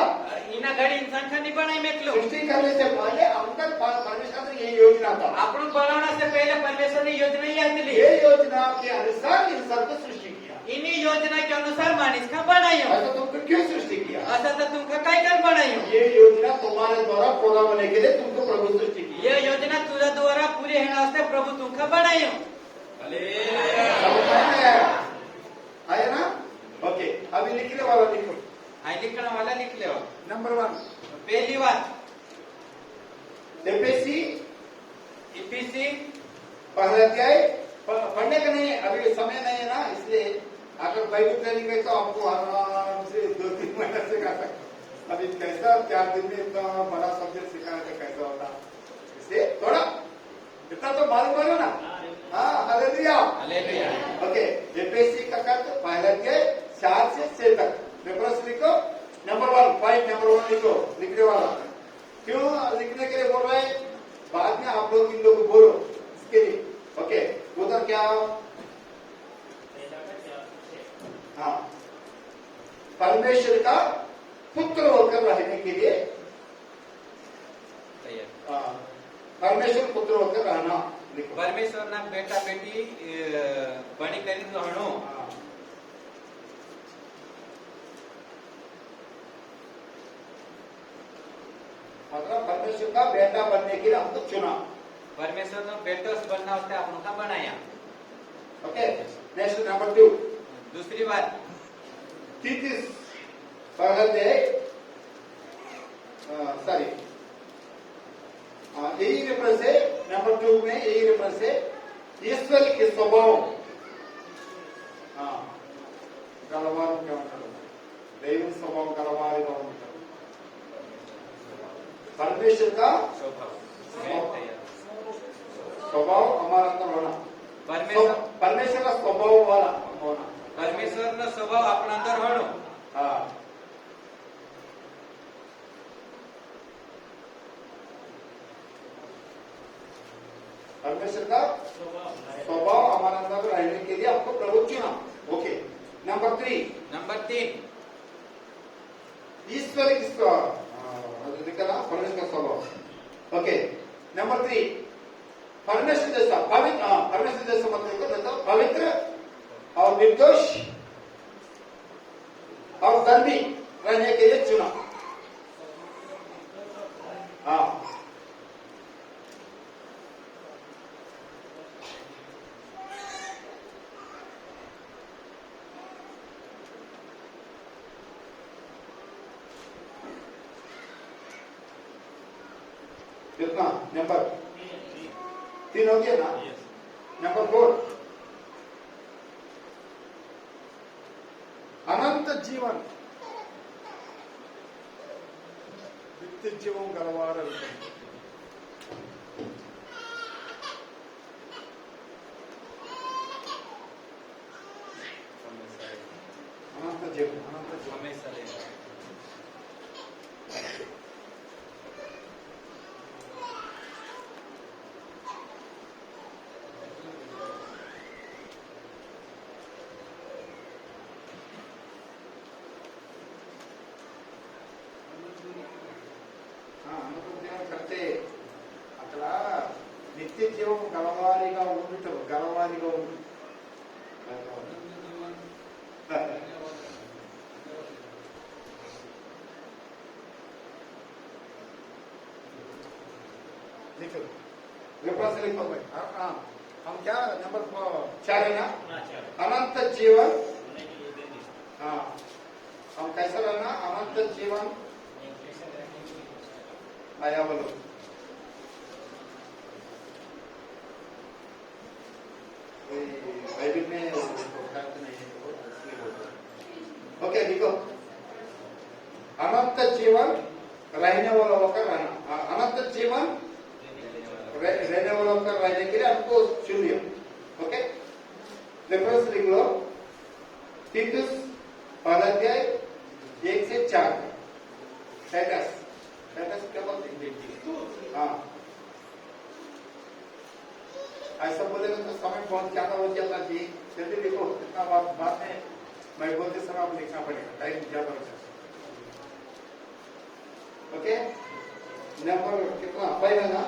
[SPEAKER 2] इना घड़ी इंसान का नहीं बनाई मेकलो।
[SPEAKER 1] सृष्टि करने से पहले अंदर परमेश्वर ने ये योजना था।
[SPEAKER 2] आपको बनाने से पहले परमेश्वर ने योजना ही आती ली।
[SPEAKER 1] ये योजना के अनुसार इंसान को सृष्टि किया।
[SPEAKER 2] इन्हीं योजना के अनुसार मानिस का बनायो।
[SPEAKER 1] ऐसा तुमको क्यों सृष्टि किया?
[SPEAKER 2] ऐसा तो तुमका काय कर बनायो।
[SPEAKER 1] ये योजना तुम्हारे द्वारा पूरा होने के लिए तुमको प्रभु सृष्टि की।
[SPEAKER 2] ये योजना तुझे द्वारा पूरी है वास्ते प्रभु तुमका बनायो।
[SPEAKER 1] आया ना? ओके, अभी लिखने वाला लिखो।
[SPEAKER 2] आई लिखने वाला लिख ले।
[SPEAKER 1] नंबर 1
[SPEAKER 2] पहली बात
[SPEAKER 1] एफएससी पहला अध्याय पढ़ने का नहीं है, अभी समय नहीं है ना, इसलिए अगर बाइबल ट्रेनिंग है तो आपको आराम से 2-3 महीने सिखा सकते। अभी कैसा 4 दिन में इतना बड़ा सब्जेक्ट सिखाने का कैसा होता, इसलिए थोड़ा इतना तो मालूम है ना। हाँ, हालेलुया। ओके, एफएससी का पहला अध्याय 4 से 6 तक रेफरेंस लिखो। नंबर 1 पॉइंट नंबर 1 लिखो, लिखने वाला क्यों लिखने के लिए बोल रहे हैं, बाद में आप लोग इन लोग बोलो इसके लिए। ओके, उधर क्या? हाँ, परमेश्वर का पुत्र होकर रहने के लिए परमेश्वर पुत्र होकर रहना। लिखो।
[SPEAKER 2] परमेश्वरना बेटा बेटी बनी કરીને रहणो।
[SPEAKER 1] हाँ। मतलब परमेश्वर का बेटा बनने के लिए हमको चुना।
[SPEAKER 2] परमेश्वरનો બેટો बनना वास्ते આપણું કા બનાયા।
[SPEAKER 1] Okay, next number 2।
[SPEAKER 2] दूसरी बात
[SPEAKER 1] तीतीस पहला दे सॉरी यही रेफरेंस है नंबर 2 में, यही रेफरेंस है ईश्वर के स्वभाव। हाँ, गलवार क्या मतलब दैव स्वभाव गलवार परमेश्वर का स्वभाव हमारा अंदर होना। परमेश्वर का स्वभाव वाला होना।
[SPEAKER 2] परमेश्वरનો સ્વભાવ આપણા અંદર હોણો।
[SPEAKER 1] हाँ, परमेश्वर का स्वभाव हमारे अंदर रहने के लिए आपको प्रभु चुना। ओके, नंबर 3 ईश्वर किसका दिखा परमेश्वर का स्वभाव। ओके, नंबर 3 परमेश्वर जैसा पवित्र। परमेश्वर जैसा मतलब पवित्र और निर्दोष और धर्मी रहने के लिए चुना। हाँ, कितना नंबर 3 हो गया ना। नंबर 4 अनंत जीवन नित्य जीवन गलवार अनंत जीवन
[SPEAKER 2] હંમેશા રહેવા।
[SPEAKER 1] అనంత జీవనం కంటే అక్కడ నిత్య జీవం గలవారిగా ఉండటం గలవారిగా ఉంది। लिखो रेफरेंस लिखो भाई। हम क्या नंबर 4 है ना, अनंत जीवन। हाँ, हम कैसा रहना अनंत जीवन आया बोलो। बाइबल में नहीं है ओके, लिखो अनंत जीवन रहने वाला होकर रहना। अनंत जीवन रहने वाला होकर रहने के लिए हमको चुन लिया। ओके, रेफरेंस लिख लो तीतुस पहला अध्याय 1 से 4। टाइटस क्या बोलते हैं? हाँ, ऐसा बोलेगा तो समय बहुत ज्यादा हो जाता जी। जल्दी लिखो, इतना बात है मैं बोलते समय आप लिखना पड़ेगा, टाइम ज्यादा हो जाता। ओके, नंबर कितना 5 है ना,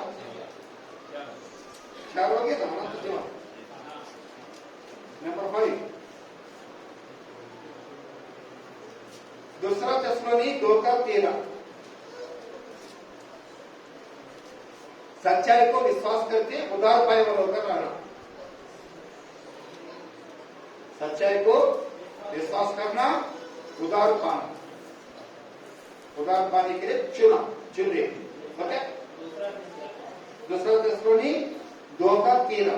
[SPEAKER 1] 4 हो गया था अनंत जीवन। नंबर 5 दूसरा थिस्सलुनीकि 2:13 सच्चाई को विश्वास करके उदार पाए वाला होकर रहना। सच्चाई को विश्वास करना, उदार पाना, उदार पाने के लिए चुन लिए। ओके, दूसरा थिस्सलुनीकि 2:13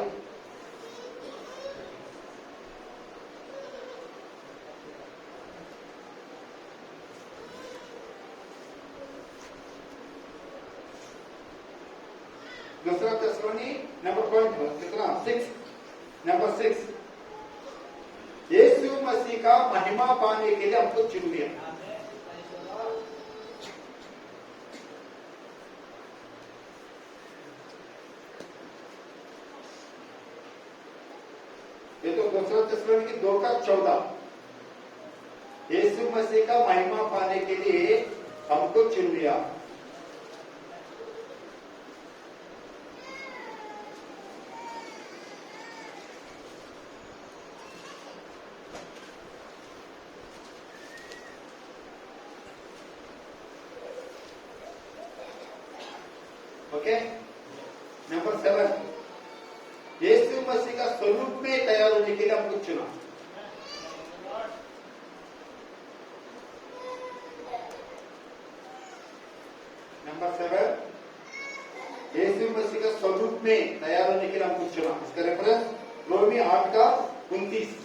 [SPEAKER 1] दूसरा थिस्सलुनीकि नंबर पॉइंट कितना 6 नंबर 6 यीशु मसीह का महिमा पाने के लिए हमको चुन लिया। ये तो दूसरा थिस्सलुनीकि 2:14 यीशु मसीह का महिमा पाने के लिए हमको चुन लिया। ओके, नंबर 7, यीशु मसीह का स्वरूप में तैयार होने के लिए हमको चुना। नंबर 7, यीशु मसीह का स्वरूप में तैयार होने के लिए हमको चुना। इसका रेफरेंस रोमी 8 का 29।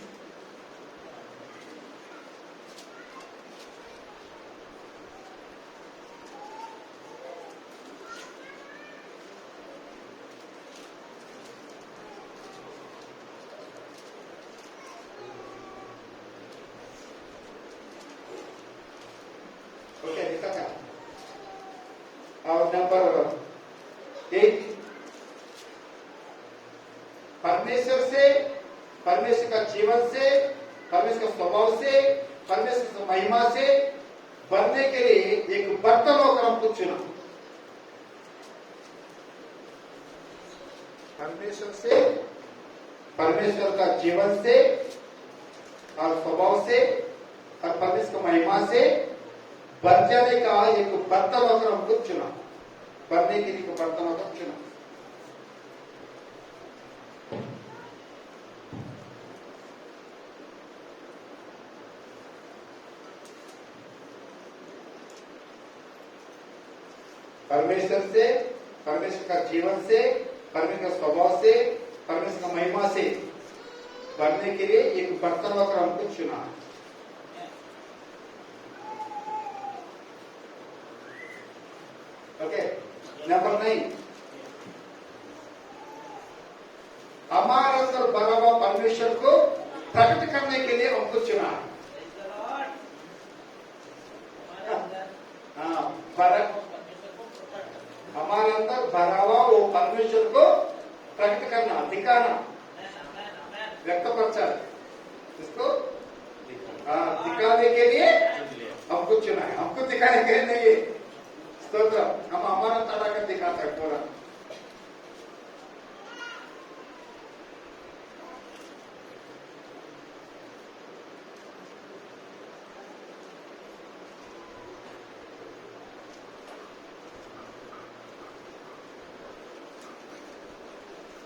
[SPEAKER 1] ओके, लिखा था। और नंबर 8, परमेश्वर का जीवन से, परमेश्वर का स्वभाव से, परमेश्वर की महिमा से भरने के लिए एक बर्तन होकर हमको चुना। परमेश्वर का जीवन से और स्वभाव से और परमेश्वर की महिमा से भर जाने का एक बर्तन होकर हमको चुना, भरने के लिए एक बर्तन होकर चुना। परमेश्वर से, परमेश्वर का जीवन से, परमेश्वर का स्वभाव से, परमेश्वर का महिमा से भरने के लिए एक बर्तन होकर हमको चुना। ओके, नंबर 9, हमारे अंदर भरा हुआ परमेश्वर को प्रकट करने के लिए हमको चुना। हमारे अंदर भरा हुआ वो परमेश्वर को प्रकट करना, दिखाना, व्यक्त प्रचार, इसको दिखाने के लिए हमको चुना है। हमको दिखाने के लिए नहीं, स्तोत्र, हम हमारा तड़ा कर दिखाता है पूरा।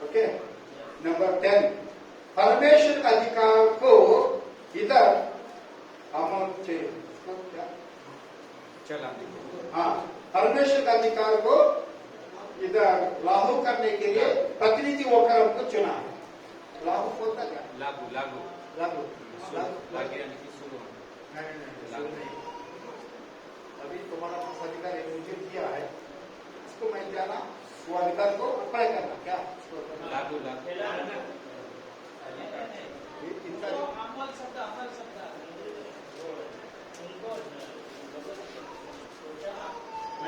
[SPEAKER 1] ओके, नंबर 10, परमेश्वर का अधिकार को इधर हम क्या
[SPEAKER 2] चला
[SPEAKER 1] हाँ, परमेश्वर का अधिकार को इधर लागू करने के लिए प्रतिनिधि होकर हमको चुना है। लागू होता क्या?
[SPEAKER 2] लागू लागू
[SPEAKER 1] लागू
[SPEAKER 2] बाकी यानी कि शुरू
[SPEAKER 1] नहीं। अभी तुम्हारा पास अधिकार है, मुझे दिया है, इसको मैं जाना, वो अधिकार को अप्लाई करना, क्या
[SPEAKER 2] लागू लागू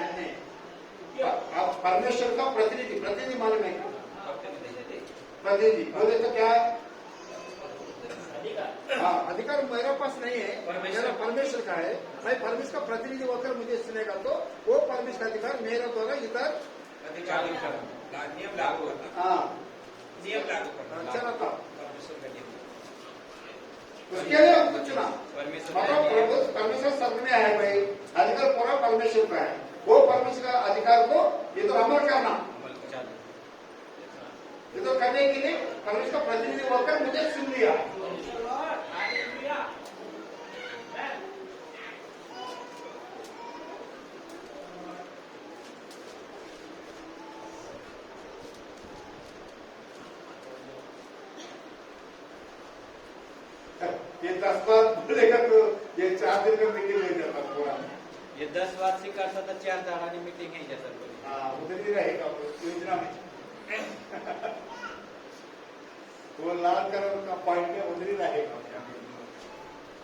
[SPEAKER 1] नहीं, आप परमेश्वर का प्रतिनिधि मालूम है? प्रतिनिधि बोले तो क्या है? हाँ, अधिकार मेरे पास नहीं है, मेरा परमेश्वर का है। मैं परमेश्वर का प्रतिनिधि होकर मुझे सुनेगा तो वो परमेश्वर का अधिकार मेरे द्वारा इधर
[SPEAKER 3] अधिकार नियम लागू करना।
[SPEAKER 1] हाँ,
[SPEAKER 3] नियम लागू करना।
[SPEAKER 1] अच्छा ना था,
[SPEAKER 3] परमेश्वर का नियम।
[SPEAKER 1] उसके लिए हमको चुना।
[SPEAKER 3] परमेश्वर
[SPEAKER 1] परमेश्वर सब में है भाई, अधिकार पूरा परमेश्वर का है। वो परमेश्वर का अधिकार को इधर अमल करना, इधर करने के लिए परमेश्वर का प्रतिनिधि होकर मुझे सुन लिया। ये 10 बात बोलेगा तो ये 4 दिन में मीटिंग नहीं जाता पूरा।
[SPEAKER 2] ये 10 बात स्वीकारता तर 4 दाडांनी मीटिंग आहे त्याचा
[SPEAKER 1] हाँ, उधर ही रहेगा योजना में। वो लाल कलर का पॉइंट है, उधर ही रहेगा।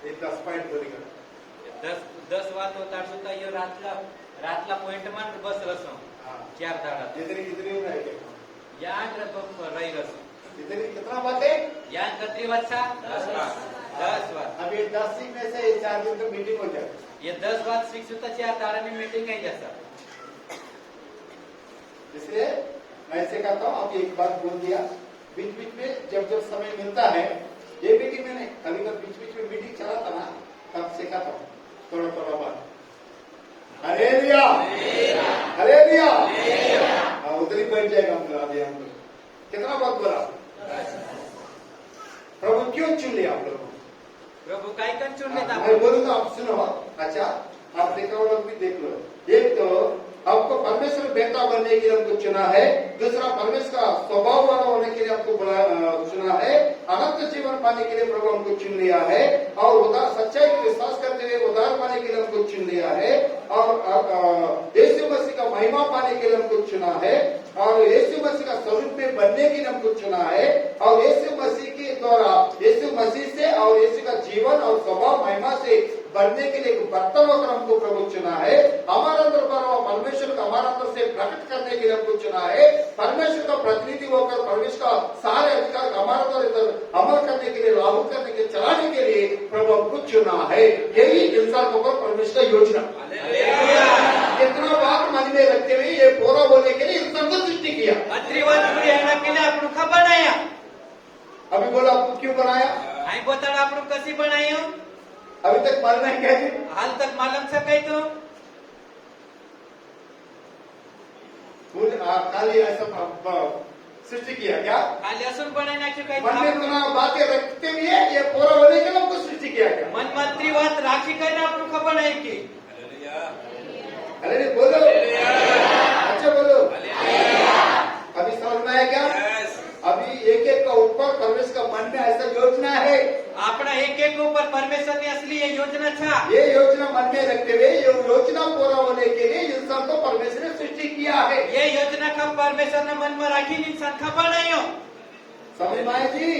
[SPEAKER 1] ये 10 पॉइंट बोलेगा।
[SPEAKER 2] 10 बात होता सुद्धा यो रातला पॉइंट मान बस रसो 4 दाडा
[SPEAKER 1] इधर ही रहेगा।
[SPEAKER 2] या रही रसो
[SPEAKER 1] इधर ही कितना बात है?
[SPEAKER 2] या कतरी वच्छा 10 बात।
[SPEAKER 1] अब ये 10 में से 4 दिन तो मीटिंग हो जाए।
[SPEAKER 2] ये 10 बात सीख सुद्धा 4 दाडांनी मीटिंग आहे जैसा।
[SPEAKER 1] इसलिए मैं ऐसे कहता हूँ, आप एक बात बोल दिया, बीच बीच में जब समय मिलता है, ये मीटिंग में नहीं, कभी कभी बीच बीच में मीटिंग चलाता ना, तब सिखाता हूँ थोड़ा बात। हालेलुया, हालेलुया, जाएगा हम लोग आधे हम लोग। कितना बात बोला? प्रभु क्यों चुन लिया आप लोगों को?
[SPEAKER 2] प्रभु काय कर चुन लेता
[SPEAKER 1] मैं बोलूँ तो आप सुनो। अच्छा, आप देखो लोग भी देख लो। एक तो आपको परमेश्वर बेटा बनने के लिए हमको चुना है, दूसरा परमेश्वर का स्वभाव वाला होने के लिए हमको चुना है, अनंत जीवन पाने के लिए प्रभु हमको चुन लिया है, और उदार सच्चाई को विश्वास करते हुए उदार पाने के लिए हमको चुन लिया है, और यीशु मसीह का महिमा पाने के लिए हमको चुना है, और यीशु मसीह का स्वरूप में बनने के लिए हमको चुना है, और यीशु मसीह के द्वारा यीशु मसीह से और यीशु का जीवन और स्वभाव महिमा से बढ़ने के लिए एक बर्तन होकर हमको प्रभु चुना है। हमारे अंदर परमेश्वर का हमारे अंदर से प्रकट करने के लिए हमको चुना है। परमेश्वर का प्रतिनिधि होकर परमेश्वर का सारे अधिकार हमारे अंदर अमल करने के लिए, लागू करने के लिए, चलाने के लिए प्रभु हमको चुना है। यही इंसान को परमेश्वर का योजना। कितना बात मन में रखते हुए ये पूरा होने के लिए इंसान को सृष्टि किया।
[SPEAKER 2] के लिए आपण का बनाया।
[SPEAKER 1] अभी बोला आपको क्यों बनाया?
[SPEAKER 2] आई बताड़ा आपण कसी बनायो?
[SPEAKER 1] अभी तक मालूम नहीं क्या जी?
[SPEAKER 2] हाल तक मालूम सके तो
[SPEAKER 1] खाली ऐसा सृष्टि किया क्या?
[SPEAKER 2] खाली असून बनाना क्यों काही
[SPEAKER 1] मन में इतना बातें रखते हुए ये पूरा होने के लिए हमको सृष्टि किया क्या?
[SPEAKER 2] मन मंत्री बात राखी करना आपण खबर नहीं की।
[SPEAKER 1] अरे बोलो, अच्छा बोलो। अभी समझ में आया क्या? अभी एक एक का ऊपर परमेश्वर का मन में ऐसा योजना है।
[SPEAKER 2] अपना एक एक ऊपर परमेश्वर ने असली ये योजना था।
[SPEAKER 1] ये योजना मन में रखते हुए ये योजना पूरा होने के लिए इंसान को परमेश्वर ने सृष्टि किया है।
[SPEAKER 2] ये योजना का परमेश्वर ने मन में राखी इंसान खबर नहीं हो।
[SPEAKER 1] समझ में आया जी?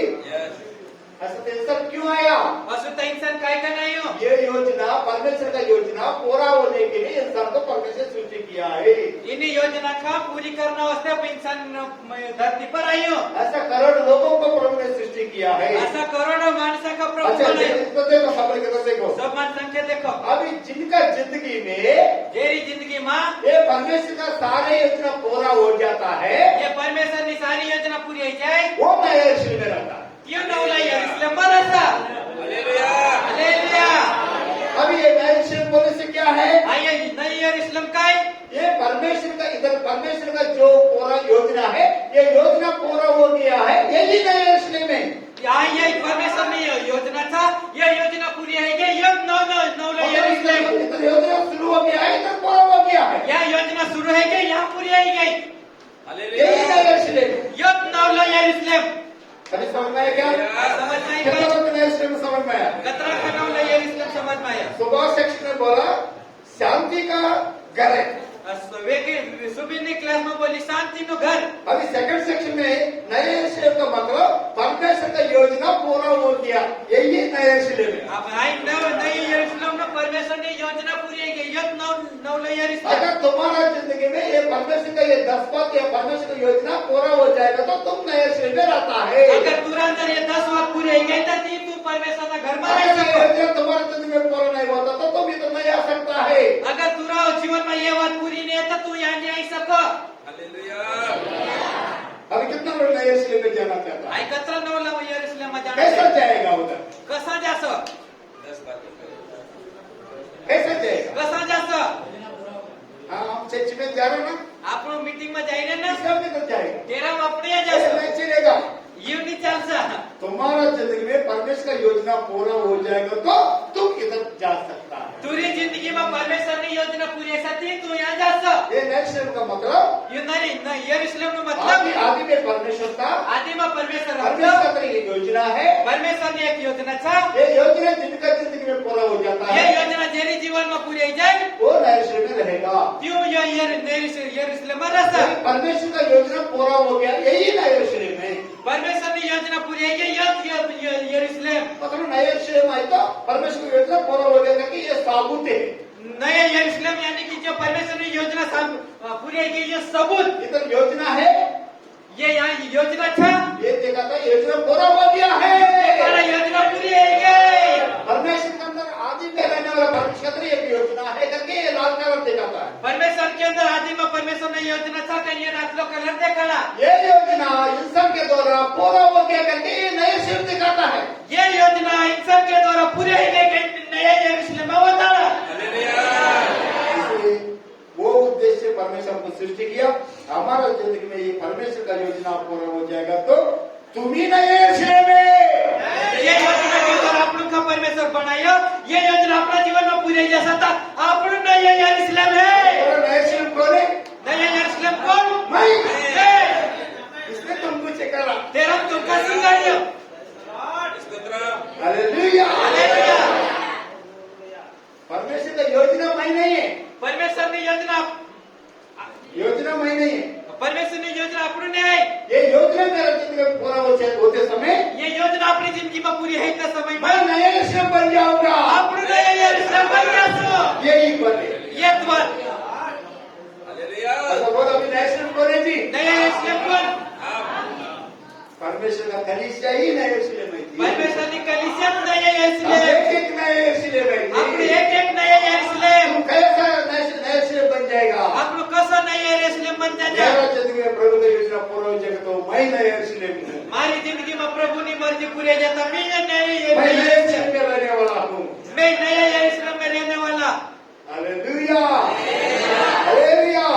[SPEAKER 1] ऐसा तो इंसान क्यों आया?
[SPEAKER 2] असुता इंसान काय का नहीं हो?
[SPEAKER 1] ये योजना परमेश्वर का योजना पूरा होने के लिए इंसान को परमेश्वर सृष्टि किया है।
[SPEAKER 2] इन योजना का पूरी करना वास्ते इंसान धरती पर आई हो।
[SPEAKER 1] ऐसा करोड़ लोगों को प्रभु ने सृष्टि किया है।
[SPEAKER 2] ऐसा करोड़ों मानसा का प्रभु
[SPEAKER 1] अच्छा
[SPEAKER 2] बनाया।
[SPEAKER 1] देखो, खबर के देखो,
[SPEAKER 2] सब मान संख्या देखो।
[SPEAKER 1] अभी जिनका जिंदगी में
[SPEAKER 2] जेरी जिंदगी माँ
[SPEAKER 1] ये परमेश्वर का सारे योजना पूरा हो जाता है,
[SPEAKER 2] ये परमेश्वर की सारी योजना पूरी हो जाए,
[SPEAKER 1] वो नए यरूशलेम में रहता है।
[SPEAKER 2] क्यों न होला यरूशलेम में रहता? हालेलुया।
[SPEAKER 1] अभी ये नए यरूशलेम बोलने से क्या है?
[SPEAKER 2] आइए नई यरूशलेम का है।
[SPEAKER 1] ये परमेश्वर का, इधर परमेश्वर का जो पूरा योजना है, ये योजना पूरा हो गया है, यही नए यरूशलेम है।
[SPEAKER 2] यहाँ ये परमेश्वर ने योजना था, ये योजना पूरी है ये नौ यरूशलेम।
[SPEAKER 1] इधर योजना शुरू हो गया है, इधर पूरा हो गया है।
[SPEAKER 2] यह योजना शुरू है कि यहाँ पूरी है गई।
[SPEAKER 1] यही नए यरूशलेम,
[SPEAKER 2] नौ यरूशलेम।
[SPEAKER 1] अभी समझ में आया क्या?
[SPEAKER 2] समझ में
[SPEAKER 1] कितना
[SPEAKER 2] आया?
[SPEAKER 1] लोग नए यरूशलेम समझ में आया?
[SPEAKER 2] कतरा का नौ यरूशलेम समझ में आया?
[SPEAKER 1] सुबह सेक्शन में बोला शांति का घर है।
[SPEAKER 2] सुबह क्लास में बोली शांति नो घर।
[SPEAKER 1] अभी सेकंड सेक्शन में नए यरूशलेम का मतलब परमेश्वर का योजना पूरा हो गया, यही नए यरूशलेम है।
[SPEAKER 2] अब आई नई यरूशलेम में परमेश्वर ने योजना पूरी है गई। नौ यरूशलेम।
[SPEAKER 1] अगर तुम्हारा जिंदगी में ये परमेश्वर का ये 10 बात या परमेश्वर की योजना पूरा हो जाएगा तो तुम नए यरूशलेम में रहता है।
[SPEAKER 2] अगर तुरंत अंदर ये 10 बात पूरी हो गई तो तू परमेश्वर का घर में रह
[SPEAKER 1] अगर
[SPEAKER 2] सको।
[SPEAKER 1] ये योजना तुम्हारे जिंदगी में पूरा नहीं होता तो तुम इधर नहीं आ सकता है।
[SPEAKER 2] अगर तुरा जीवन में ये बात पूरी नहीं है तो तू यहाँ नहीं आ सको।
[SPEAKER 1] अभी कितना लोग नए यरूशलेम में जाना चाहता है?
[SPEAKER 2] आई कतरा नौ यरूशलेम में जाना
[SPEAKER 1] कैसा
[SPEAKER 2] चाहिए।
[SPEAKER 1] जाएगा उधर?
[SPEAKER 2] कसा जा सो?
[SPEAKER 1] कैसे जाएगा?
[SPEAKER 2] कसा जा सो?
[SPEAKER 1] हाँ, हम चर्च में जा रहे हो ना,
[SPEAKER 2] आप लोग मीटिंग में जाइए ना,
[SPEAKER 1] सब इधर जाएगा।
[SPEAKER 2] तेरा हम अपने यहाँ जा
[SPEAKER 1] ऐसे
[SPEAKER 2] सो।
[SPEAKER 1] नहीं चलेगा।
[SPEAKER 2] यूं नहीं चल सा।
[SPEAKER 1] तुम्हारा जिंदगी में परमेश्वर का योजना पूरा हो जाएगा तो तुम इधर जा सकता है।
[SPEAKER 2] तुरी जिंदगी में परमेश्वर ने योजना पूरी है सती तू यहाँ जा सो।
[SPEAKER 1] ये नेक्स्ट टाइम का मतलब
[SPEAKER 2] ये नहीं यरूशलेम का
[SPEAKER 1] आदि
[SPEAKER 2] मतलब
[SPEAKER 1] आदि में परमेश्वर था,
[SPEAKER 2] आदि में परमेश्वर
[SPEAKER 1] परमेश्वर का एक योजना है।
[SPEAKER 2] परमेश्वर ने एक योजना था।
[SPEAKER 1] ये योजना जिनका जिंदगी में पूरा हो जाता
[SPEAKER 2] ये
[SPEAKER 1] है
[SPEAKER 2] योजना जेरी जीवन में पूरी हो जाए
[SPEAKER 1] वो नए में रहेगा।
[SPEAKER 2] क्यों यरूशलेम में रहता?
[SPEAKER 1] यदि परमेश्वर का योजना पूरा हो गया, यही नए यरूशलेम है।
[SPEAKER 2] परमेश्वर ने योजना पूरी है यरूशलेम।
[SPEAKER 1] मतलब नए यरूशलेम आए तो परमेश्वर की योजना पूरा हो जाएगा कि ये साबुत है।
[SPEAKER 2] नया यरूशलेम यानी कि जो परमेश्वर ने योजना पूरी है ये सबूत।
[SPEAKER 1] इधर योजना है,
[SPEAKER 2] ये यहाँ योजना था,
[SPEAKER 1] ये देखा था योजना पूरा हो गया है।
[SPEAKER 2] योजना पूरी है।
[SPEAKER 1] परमेश्वर के अंदर आदि में रहने वाला परमेश्वर की एक योजना है करके ये लाल कलर दिखाता है।
[SPEAKER 2] परमेश्वर के अंदर आदि में परमेश्वर ने योजना था कि ये रात लोग कलर देखा।
[SPEAKER 1] ये योजना इंसान के द्वारा पूरा हो गया करके ये नए शिव दिखाता है।
[SPEAKER 2] ये योजना इंसान के द्वारा पूरे नया यरूशलेम में होता है।
[SPEAKER 1] वो उद्देश्य परमेश्वर को सृष्टि किया, हमारा जिंदगी में ये परमेश्वर का योजना पूरा हो जाएगा तो तुम ही नए यरूशलेम में
[SPEAKER 2] ये योजना के द्वारा आपण का परमेश्वर बनायो, ये योजना अपना जीवन में पूरी जा सकता। आपण नए यरूशलेम है।
[SPEAKER 1] और नए यरूशलेम कौन है?
[SPEAKER 2] नए यरूशलेम कौन?
[SPEAKER 1] मैं।
[SPEAKER 2] है।
[SPEAKER 1] इसने तुमको चेकरा
[SPEAKER 2] तेरा तुमका सिंगारियो।
[SPEAKER 3] स्तोत्र।
[SPEAKER 1] हालेलुया।
[SPEAKER 2] हालेलुया।
[SPEAKER 1] परमेश्वर का योजना मैं नहीं है,
[SPEAKER 2] परमेश्वर ने योजना
[SPEAKER 1] मैं नहीं है।
[SPEAKER 2] परमेश्वर ने योजना आपण ने है।
[SPEAKER 1] ये योजना मेरा जिंदगी में पूरा होते समय
[SPEAKER 2] ये योजना अपनी जिंदगी में पूरी है इतना समय
[SPEAKER 1] मैं
[SPEAKER 2] में
[SPEAKER 1] नए यरूशलेम बन जाऊंगा।
[SPEAKER 2] आपण नए यरूशलेम बन जासो।
[SPEAKER 1] यही बने।
[SPEAKER 2] ये द्वार
[SPEAKER 3] हालेलुया।
[SPEAKER 1] ऐसा बोल अभी नए यरूशलेम बोले जी।
[SPEAKER 2] नए यरूशलेम कौन?
[SPEAKER 1] परमेश्वर का कलीसिया ही नए यरूशलेम है जी।
[SPEAKER 2] परमेश्वर ने कलीसिया में नए
[SPEAKER 1] हम
[SPEAKER 2] यरूशलेम।
[SPEAKER 1] एक नए यरूशलेम है
[SPEAKER 2] आपण
[SPEAKER 1] जी।
[SPEAKER 2] एक नए यरूशलेम।
[SPEAKER 1] तुम कैसा नए यरूशलेम बन जाएगा?
[SPEAKER 2] आपण कसं नए यरूशलेम बन जाता?
[SPEAKER 1] मेरा जिंदगी में प्रभु का योजना पूरा हो जाएगा तो मैं नए यरूशलेम हूँ।
[SPEAKER 2] मारी जिंदगी में प्रभु की मर्जी पूरी हो जाता। मैं
[SPEAKER 1] मैं नए
[SPEAKER 2] नए
[SPEAKER 1] यरूशलेम में रहने वाला हूँ।
[SPEAKER 2] मैं नए यरूशलेम में रहने वाला।
[SPEAKER 1] हालेलुया। हालेलुया।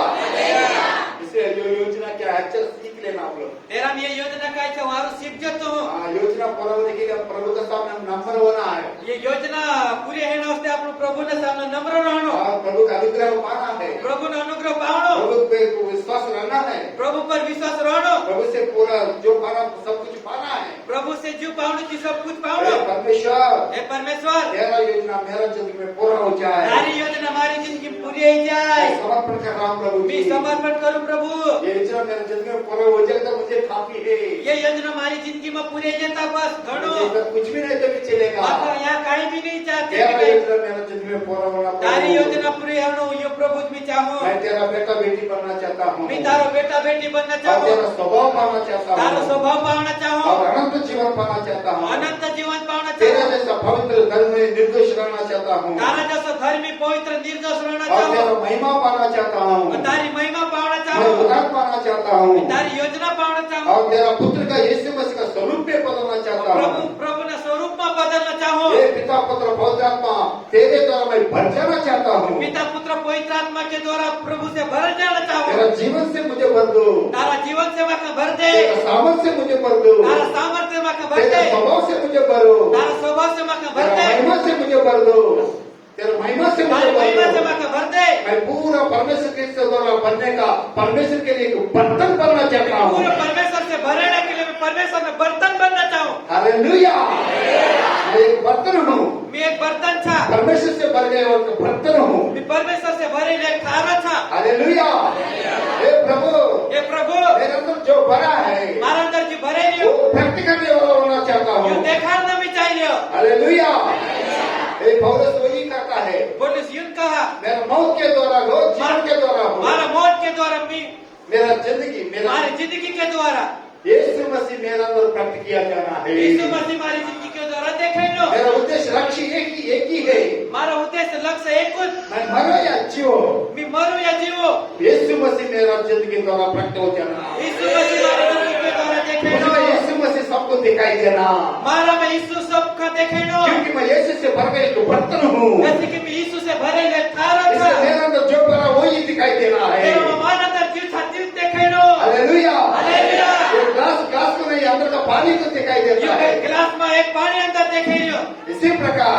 [SPEAKER 1] इसलिए जो योजना क्या है अच्छा सीख लेना आप लोग।
[SPEAKER 2] तेरा ये योजना काय છે વારું શીખજો તો
[SPEAKER 1] योजना पूरा होने के लिए प्रभु का सामने नंबर होना है
[SPEAKER 2] ये योजना पूरी है ना उसने आपण प्रभु ने सामने नम्र रहनो।
[SPEAKER 1] और प्रभु का अनुग्रह पाना है,
[SPEAKER 2] प्रभु ने अनुग्रह पावनो।
[SPEAKER 1] प्रभु पे विश्वास रहना है,
[SPEAKER 2] प्रभु पर विश्वास रहनो।
[SPEAKER 1] प्रभु से पूरा जो पाना सब कुछ पाना है।
[SPEAKER 2] प्रभु से जो पावनो की सब कुछ
[SPEAKER 1] हे
[SPEAKER 2] पावनो।
[SPEAKER 1] परमेश्वर
[SPEAKER 2] हे परमेश्वर
[SPEAKER 1] तेरा योजना मेरा जिंदगी में पूरा हो जाए।
[SPEAKER 2] तारी योजना हमारी जिंदगी पूरी हो जाए।
[SPEAKER 1] मैं समर्पण कर रहा हूँ प्रभु
[SPEAKER 2] मैं
[SPEAKER 1] जी।
[SPEAKER 2] समर्पण करूं प्रभु।
[SPEAKER 1] ये योजना मेरे जिंदगी में पूरा हो जाएगा तो मुझे काफी है।
[SPEAKER 2] ये योजना हमारी जिंदगी में पूरी हो जाता बस घणो।
[SPEAKER 1] मुझे इधर कुछ भी नहीं तो भी चलेगा।
[SPEAKER 2] आप यहाँ कहीं भी नहीं चाहते
[SPEAKER 1] तेरा
[SPEAKER 2] कि
[SPEAKER 1] योजना मेरा जिंदगी में पूरा होना
[SPEAKER 2] तारी
[SPEAKER 1] प्रभु।
[SPEAKER 2] योजना पूरी होनो ये प्रभु में चाहो।
[SPEAKER 1] मैं तेरा बेटा बेटी बनना चाहता हूँ
[SPEAKER 2] मैं तारो बेटा बेटी बनना
[SPEAKER 1] और
[SPEAKER 2] चाहो।
[SPEAKER 1] तेरा स्वभाव पाना चाहता
[SPEAKER 2] तारो
[SPEAKER 1] हूँ
[SPEAKER 2] स्वभाव पावना चाहो।
[SPEAKER 1] और अनंत जीवन पाना चाहता हूँ।
[SPEAKER 2] अनंत जीवन पावना
[SPEAKER 1] तेरा
[SPEAKER 2] चाहो।
[SPEAKER 1] जैसा पवित्र धर्म में निर्दोष रहना चाहता हूँ
[SPEAKER 2] तारा जैसा धर्मी पवित्र निर्दोष रहना
[SPEAKER 1] और
[SPEAKER 2] चाहो।
[SPEAKER 1] तेरा महिमा पाना चाहता हूँ।
[SPEAKER 2] और तारी महिमा पावना
[SPEAKER 1] मैं
[SPEAKER 2] चाहो।
[SPEAKER 1] उद्धार पाना चाहता हूँ
[SPEAKER 2] तारी योजना पावना चाहो।
[SPEAKER 1] और तेरा पुत्र का यीशु मसीह का स्वरूप में बदलना चाहता
[SPEAKER 2] प्रभु
[SPEAKER 1] हूँ।
[SPEAKER 2] प्रभु ने स्वरूप में बदलना चाहो।
[SPEAKER 1] हे पिता पुत्र पवित्र आत्मा तेरे द्वारा मैं भर जाना चाहता हूँ।
[SPEAKER 2] पिता पुत्र पवित्र आत्मा के द्वारा प्रभु से भर जाना चाहो।
[SPEAKER 1] तेरा जीवन से मुझे भर दो,
[SPEAKER 2] तारा जीवन सेवा का भर दे।
[SPEAKER 1] तेरा सामर्थ से मुझे भर दो,
[SPEAKER 2] तारा सामर्थ्य सेवा का भर
[SPEAKER 1] तेरा
[SPEAKER 2] दे।
[SPEAKER 1] स्वभाव से मुझे भरो,
[SPEAKER 2] तारा स्वभाव सेवा का भर
[SPEAKER 1] तेरा
[SPEAKER 2] दे।
[SPEAKER 1] महिमा से मुझे भर दो, तेरा महिमा से मुझे
[SPEAKER 2] तारी महिमा
[SPEAKER 1] भर
[SPEAKER 2] सेवा
[SPEAKER 1] दो।
[SPEAKER 2] का भर दे।
[SPEAKER 1] मैं पूरा परमेश्वर के द्वारा बनने का परमेश्वर के लिए एक बर्तन बनना चाहता हूँ।
[SPEAKER 2] पूरे परमेश्वर से भरने के लिए मैं परमेश्वर में बर्तन बनना चाहूँ।
[SPEAKER 1] हालेलुया। मैं एक बर्तन हूँ,
[SPEAKER 2] मैं एक बर्तन था।
[SPEAKER 1] परमेश्वर से भर गए और बर्तन हूँ।
[SPEAKER 2] मैं परमेश्वर से भरे ले खाना था।
[SPEAKER 1] हालेलुया। हे प्रभु
[SPEAKER 2] ये प्रभु
[SPEAKER 1] मेरे अंदर जो भरा है
[SPEAKER 2] मारा अंदर जो भरे
[SPEAKER 1] वो
[SPEAKER 2] लियो
[SPEAKER 1] व्यक्त करने वाला होना चाहता
[SPEAKER 2] यो
[SPEAKER 1] हूँ।
[SPEAKER 2] देखाना भी चाहिए।
[SPEAKER 1] हालेलुया। हे पौलुस वही करता है,
[SPEAKER 2] पौलुस यूं कहा
[SPEAKER 1] मेरा मौत के द्वारा हो, जीवन के द्वारा हो,
[SPEAKER 2] मारा मौत के द्वारा मैं
[SPEAKER 1] मेरा जिंदगी मेरा
[SPEAKER 2] हमारी जिंदगी के द्वारा
[SPEAKER 1] यीशु मसीह मेरे अंदर प्रकट किया जाना है।
[SPEAKER 2] यीशु मसीह हमारी जिंदगी के द्वारा देखे लो।
[SPEAKER 1] मेरा उद्देश्य लक्ष्य एक ही है।
[SPEAKER 2] मारा उद्देश्य लक्ष्य एक कुछ
[SPEAKER 1] मैं मरो या जियो,
[SPEAKER 2] मैं मरूं या जीवो
[SPEAKER 1] यीशु मसीह मेरा जिंदगी द्वारा प्रकट हो जाना।
[SPEAKER 2] यीशु मसीह हमारी जिंदगी के द्वारा देखे लो।
[SPEAKER 1] मुझे यीशु मसीह सबको दिखाई देना,
[SPEAKER 2] मारा मैं यीशु सबका देखे लो।
[SPEAKER 1] क्योंकि मैं यीशु से भर गए तो बर्तन हूँ।
[SPEAKER 2] जैसे कि मैं यीशु से भरे ले थारा था।
[SPEAKER 1] इसलिए मेरे अंदर जो भरा वही दिखाई देना है।
[SPEAKER 2] तेरा मान अंदर जीव था जीव देखे लो।
[SPEAKER 1] हालेलुया।
[SPEAKER 2] हालेलुया।
[SPEAKER 1] ये ग्लास को नहीं, अंदर का पानी तो दिखाई देता है।
[SPEAKER 2] ये गिलास में एक पानी अंदर देखे लो।
[SPEAKER 1] इसी प्रकार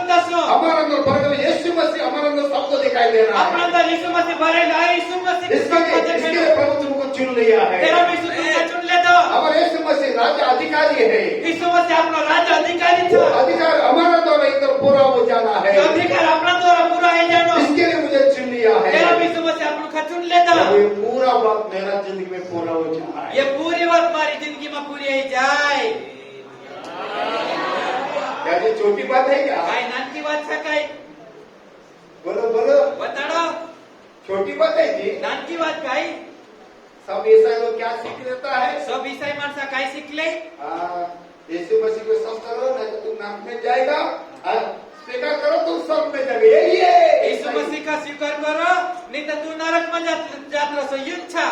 [SPEAKER 2] दसो
[SPEAKER 1] हमारे अंदर भर गए यीशु मसीह हमारे अंदर सबको दिखाई देना
[SPEAKER 2] अपना
[SPEAKER 1] है।
[SPEAKER 2] अंदर यीशु मसीह भरे ला। यीशु मसीह के सबको
[SPEAKER 1] इसके
[SPEAKER 2] देखे
[SPEAKER 1] लिए
[SPEAKER 2] लो।
[SPEAKER 1] प्रभु तुमको चुन लिया है।
[SPEAKER 2] तेरा यीशु तुमने चुन ले दो।
[SPEAKER 1] हमारे यीशु मसीह राजा अधिकारी है।
[SPEAKER 2] यीशु मसीह अपना राजा अधिकारी
[SPEAKER 1] वो
[SPEAKER 2] था।
[SPEAKER 1] अधिकार हमारा द्वारा इधर पूरा हो जाना है।
[SPEAKER 2] ये अधिकार अपना द्वारा पूरा है जानो।
[SPEAKER 1] इसके लिए मुझे चुन लिया है।
[SPEAKER 2] तेरा यीशु मसीह अपना का चुन ले दो।
[SPEAKER 1] और ये पूरा बात मेरा जिंदगी में पूरा हो जाना है।
[SPEAKER 2] ये पूरी बात हमारी जिंदगी में पूरी हो जाए।
[SPEAKER 1] क्या ये छोटी बात है क्या?
[SPEAKER 2] काय नानकी बात है काय?
[SPEAKER 1] बोलो बोलो,
[SPEAKER 2] बताड़ो
[SPEAKER 1] छोटी बात है जी।
[SPEAKER 2] नानकी बात काय?
[SPEAKER 1] सब ईसाई लोग क्या सीख लेता है?
[SPEAKER 2] सब ईसाई माणसा काय शिकले?
[SPEAKER 1] यीशु मसीह को सब करो नहीं तो तुम नरक में जाएगा, और स्वीकार करो तुम सब में जाओगे। यही है
[SPEAKER 2] यीशु मसीह का स्वीकार करो नहीं तो तू नरक में जात रहो। युद्ध था।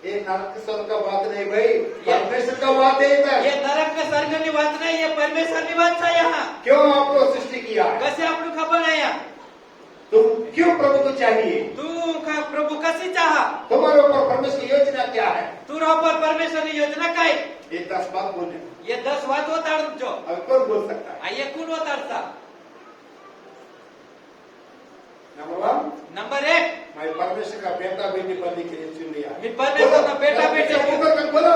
[SPEAKER 1] ये नरक स्वर्ग का बात नहीं भाई, परमेश्वर का बात है इधर।
[SPEAKER 2] ये नरक में स्वर्ग की बात नहीं, ये परमेश्वर की बात था। यहाँ
[SPEAKER 1] क्यों आपको सृष्टि किया?
[SPEAKER 2] कैसे आपको खबर आया?
[SPEAKER 1] तुम क्यों प्रभु को चाहिए?
[SPEAKER 2] तू का प्रभु का कशी चाहा
[SPEAKER 1] तुम्हारे ऊपर परमेश्वर की योजना क्या है?
[SPEAKER 2] तुरा पर परमेश्वरनी योजना काय
[SPEAKER 1] ये 10 बात बोलने।
[SPEAKER 2] ये 10 वात होताड़ जो
[SPEAKER 1] अब कौन बोल सकता है?
[SPEAKER 2] ये कौन होताड़ता
[SPEAKER 1] नंबर 1,
[SPEAKER 2] नंबर 1
[SPEAKER 1] मैं परमेश्वर का बेटा बेटी बनने के लिए चुन लिया।
[SPEAKER 2] मी परमेश्वर का बेटा बेटी
[SPEAKER 1] बोलो।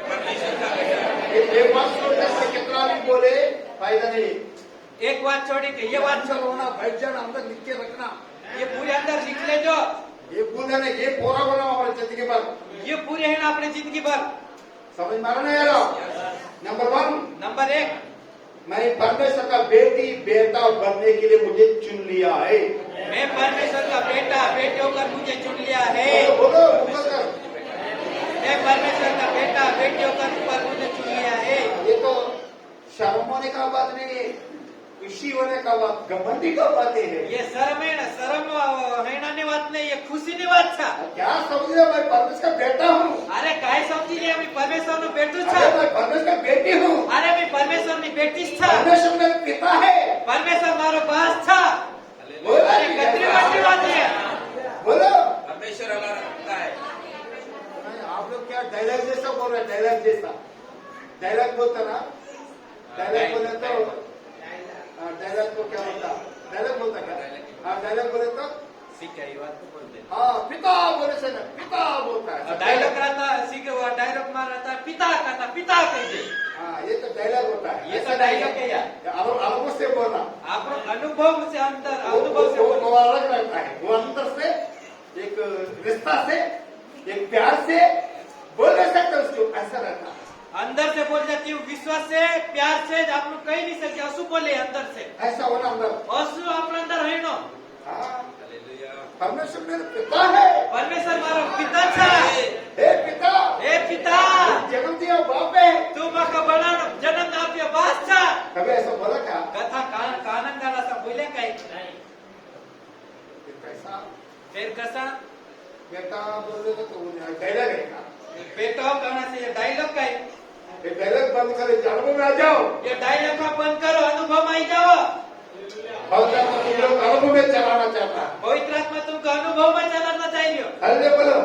[SPEAKER 3] परमेश्वर का बेटा।
[SPEAKER 1] एक बात छोड़कर से कितना भी बोले फायदा नहीं।
[SPEAKER 2] एक बात छोड़ी के ये बात
[SPEAKER 1] आंसर होना, बैठ जाना, अंदर लिख के रखना।
[SPEAKER 2] ये पूरे अंदर लिख ले जो
[SPEAKER 1] ये बोलना नहीं, ये पूरा बोला हमारे जिंदगी भर।
[SPEAKER 2] ये पूरे है ना अपने जिंदगी भर।
[SPEAKER 1] समझ में आ रहा नहीं आ रहा? नंबर 1,
[SPEAKER 2] नंबर 1
[SPEAKER 1] मैं परमेश्वर का बेटी बेटा बनने के लिए मुझे चुन लिया है।
[SPEAKER 2] मैं परमेश्वर का बेटा बेटी होकर मुझे चुन लिया है।
[SPEAKER 1] बोलो बोलो कर।
[SPEAKER 2] मैं परमेश्वर का बेटा बेटी होकर मुझे चुन लिया है।
[SPEAKER 1] ये तो शर्म होने का बात नहीं है, खुशी होने का बात, घमंडी का बात है।
[SPEAKER 2] ये शर्म है ना, शर्म है ना बात नहीं, ये खुशी नहीं बात था।
[SPEAKER 1] क्या समझ रहे? मैं परमेश्वर का बेटा हूँ।
[SPEAKER 2] अरे काय समझी लिया मैं परमेश्वर नो बेटू
[SPEAKER 1] अरे
[SPEAKER 2] था।
[SPEAKER 1] मैं परमेश्वर का बेटी हूँ।
[SPEAKER 2] अरे मैं परमेश्वर ની બેટી था।
[SPEAKER 1] परमेश्वर मेरा पिता है।
[SPEAKER 2] परमेश्वर मारो बास था।
[SPEAKER 1] बोलो
[SPEAKER 2] अरे कितनी बड़ी बात है।
[SPEAKER 1] बोलो।
[SPEAKER 3] परमेश्वर हमारा पिता है।
[SPEAKER 1] आप लोग क्या डायलॉग जैसा बोल रहे हैं? डायलॉग जैसा डायलॉग बोलता ना, डायलॉग बोले तो डायलॉग को क्या बोलता? डायलॉग बोलता क्या? हाँ डायलॉग बोले तो
[SPEAKER 2] सीख ये बात को बोलते।
[SPEAKER 1] हाँ पिता बोले से ना, पिता बोलता है।
[SPEAKER 2] डायलॉग रहता सीखे हुआ डायलॉग मार रहता पिता कहता पिता कहते।
[SPEAKER 1] हाँ ये तो डायलॉग होता है।
[SPEAKER 2] ये तो डायलॉग है यार।
[SPEAKER 1] अनुभव से बोलना,
[SPEAKER 2] आप अनुभव से अंतर
[SPEAKER 1] वो
[SPEAKER 2] अनुभव से बोलना।
[SPEAKER 1] वो अलग रहता है। वो अंतर से, एक रिश्ता से, एक प्यार से बोल नहीं सकते उसको, ऐसा रहता है।
[SPEAKER 2] अंदर से बोल जाती हूँ, विश्वास से प्यार से आप लोग कहीं नहीं सकते। असु बोले अंदर से,
[SPEAKER 1] ऐसा होना अंदर।
[SPEAKER 2] असु अपने अंदर है नो।
[SPEAKER 1] हाँ
[SPEAKER 3] हालेलुया।
[SPEAKER 1] परमेश्वर मेरा पिता है।
[SPEAKER 2] परमेश्वर मारो पिता था।
[SPEAKER 1] हे पिता,
[SPEAKER 2] ए पिता
[SPEAKER 1] जन्म दिया बाप है।
[SPEAKER 2] तू मका बना जन्म आपके पास था।
[SPEAKER 1] कभी ऐसा बोला क्या?
[SPEAKER 2] कथा कानन गाला सा बोले काही
[SPEAKER 1] कैसा
[SPEAKER 2] फिर कसा
[SPEAKER 1] बेटा बोल रहे तो डायलॉग है का?
[SPEAKER 2] बेटा कहना से ये डायलॉग का है।
[SPEAKER 1] ये डायलॉग बंद करे, अनुभव में आ जाओ।
[SPEAKER 2] ये डायलॉग का बंद करो, अनुभव में आई जाओ।
[SPEAKER 1] बहुत तुम लोग अनुभव में चलाना चाहता है।
[SPEAKER 2] पवित्र आत्मा तुमको अनुभव में चलाना चाहिए।
[SPEAKER 1] हल्ले बोलो,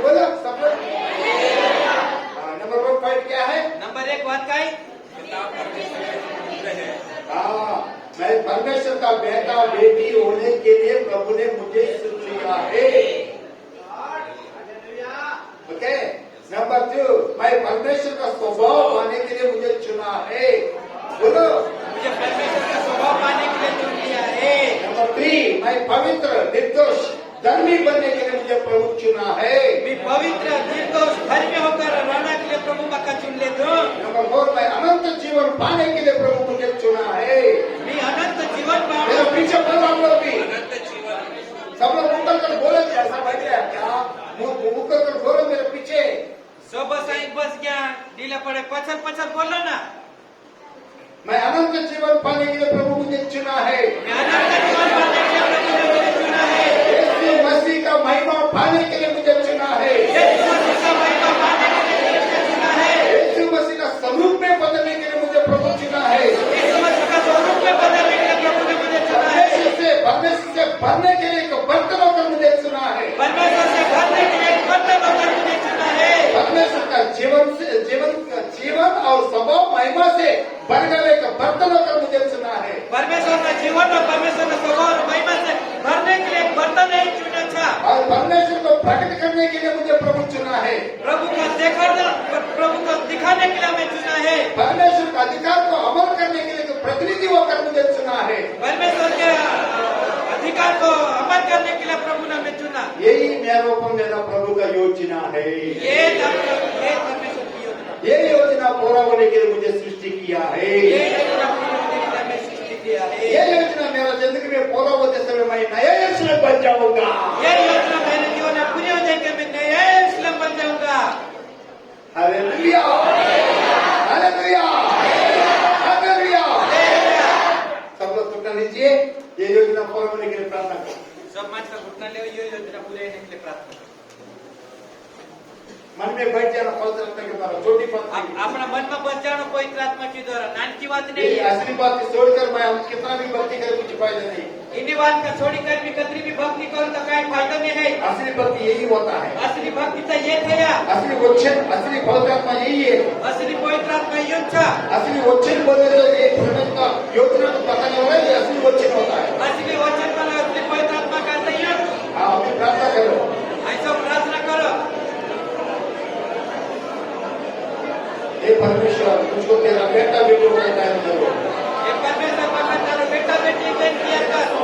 [SPEAKER 1] बोलो सब लोग। नंबर 1 पॉइंट क्या है?
[SPEAKER 2] नंबर 1 बात का है
[SPEAKER 3] पिता परमेश्वर के पुत्र है।
[SPEAKER 1] हाँ मैं परमेश्वर का बेटा बेटी होने के लिए प्रभु ने मुझे चुन लिया है। ओके। नंबर 2, मैं परमेश्वर का स्वभाव पाने के लिए मुझे चुना है। बोलो।
[SPEAKER 2] मुझे परमेश्वर का स्वभाव पाने के लिए चुन लिया है।
[SPEAKER 1] नंबर 3, मैं पवित्र निर्दोष धर्मी बनने के लिए मुझे प्रभु चुना है।
[SPEAKER 2] मैं पवित्र निर्दोष धर्मी होकर रहने के लिए प्रभु मक्का चुन ले दो।
[SPEAKER 1] नंबर 4, मैं अनंत जीवन पाने के लिए प्रभु मुझे चुना है।
[SPEAKER 2] मैं अनंत जीवन
[SPEAKER 1] मेरे
[SPEAKER 2] पाऊं।
[SPEAKER 1] पीछे बोलो हम लोग भी।
[SPEAKER 3] अनंत जीवन।
[SPEAKER 1] सब लोग मुकर कर बोले कि ऐसा बैठ गया क्या? मुकर कर बोलो मेरे पीछे।
[SPEAKER 2] सो बस आई बस गया ढीला पड़े पछल पछल बोलो ना।
[SPEAKER 1] मैं अनंत जीवन पाने के लिए प्रभु मुझे चुना है।
[SPEAKER 2] मैं अनंत जीवन पाने के लिए प्रभु ने मुझे चुना है।
[SPEAKER 1] यीशु मसीह का महिमा पाने के लिए मुझे चुना है।
[SPEAKER 2] यीशु मसीह का महिमा पाने के लिए मुझे चुना है।
[SPEAKER 1] यीशु मसीह का स्वरूप में बदलने के लिए मुझे प्रभु चुना है।
[SPEAKER 2] यीशु मसीह का स्वरूप में बदलने के लिए प्रभु ने मुझे चुना है।
[SPEAKER 1] परमेश्वर से भरने के लिए एक बर्तन होकर मुझे चुना है।
[SPEAKER 2] परमेश्वर से भरने के लिए एक बर्तन होकर मुझे चुना है।
[SPEAKER 1] परमेश्वर का जीवन और स्वभाव महिमा से भर गए एक बर्तन होकर मुझे चुना है।
[SPEAKER 2] परमेश्वर का जीवन और परमेश्वर का स्वभाव और महिमा से भरने के लिए एक बर्तन नहीं चुना था।
[SPEAKER 1] और परमेश्वर को प्रकट करने के लिए मुझे प्रभु चुना है।
[SPEAKER 2] प्रभु को दिखाने के लिए मैं चुना है।
[SPEAKER 1] परमेश्वर का अधिकार को अमल करने के लिए एक प्रतिनिधि होकर मुझे चुना है।
[SPEAKER 2] परमेश्वर के अधिकार को अमल करने के लिए प्रभु ने हमें चुना।
[SPEAKER 1] यही मेरा प्रभु का योजना है।
[SPEAKER 2] ये परमेश्वर की योजना।
[SPEAKER 1] ये योजना पूरा होने के लिए मुझे सृष्टि किया है।
[SPEAKER 2] ये योजना पूरी होने के लिए हमें सृष्टि किया है।
[SPEAKER 1] ये योजना मेरा जिंदगी में पूरा होते समय मैं नया यरूशलेम बन जाऊंगा।
[SPEAKER 2] ये योजना मेरे जीवन में पूरी हो जाएगी, मैं नया यरूशलेम बन जाऊंगा।
[SPEAKER 1] Hallelujah, hallelujah, hallelujah. सब लोग घुटना लीजिए, ये योजना पूरा होने के लिए प्रार्थना करो।
[SPEAKER 2] सब माच का घुटना ले, ये योजना पूरे होने के लिए प्रार्थना करो।
[SPEAKER 1] मन में बैठ जाना पवित्र आत्मा के द्वारा। छोटी बात नहीं।
[SPEAKER 2] अपना मन में बच जाना पवित्र आत्मा के द्वारा। नान की बात नहीं
[SPEAKER 1] ये
[SPEAKER 2] है।
[SPEAKER 1] असली बात छोड़कर मैं हम कितना भी भक्ति करे कुछ फायदा नहीं।
[SPEAKER 2] इन्हीं बात का छोड़ी कर भी कतरी भी भक्ति करो तो काय फायदा नहीं है।
[SPEAKER 1] असली भक्ति यही होता है.
[SPEAKER 2] असली भक्ति त ये थया.
[SPEAKER 1] असली वचन, असली पवित्र आत्मा यही है.
[SPEAKER 2] असली पवित्र आत्मा यो छ.
[SPEAKER 1] असली वचन बोले तो ये परमेश्वर का योजना को बताने वाला ये असली वचन होता है.
[SPEAKER 2] असली वचन वाला असली पवित्र आत्मा का त यो.
[SPEAKER 1] हाँ, अभी प्रार्थना करो.
[SPEAKER 2] ऐसा प्रार्थना करो.
[SPEAKER 1] हे परमेश्वर, मुझको तेरा बेटा बेटी को दान करो.
[SPEAKER 2] हे परमेश्वर, मैं तारा बेटा बेटी बेटी कर.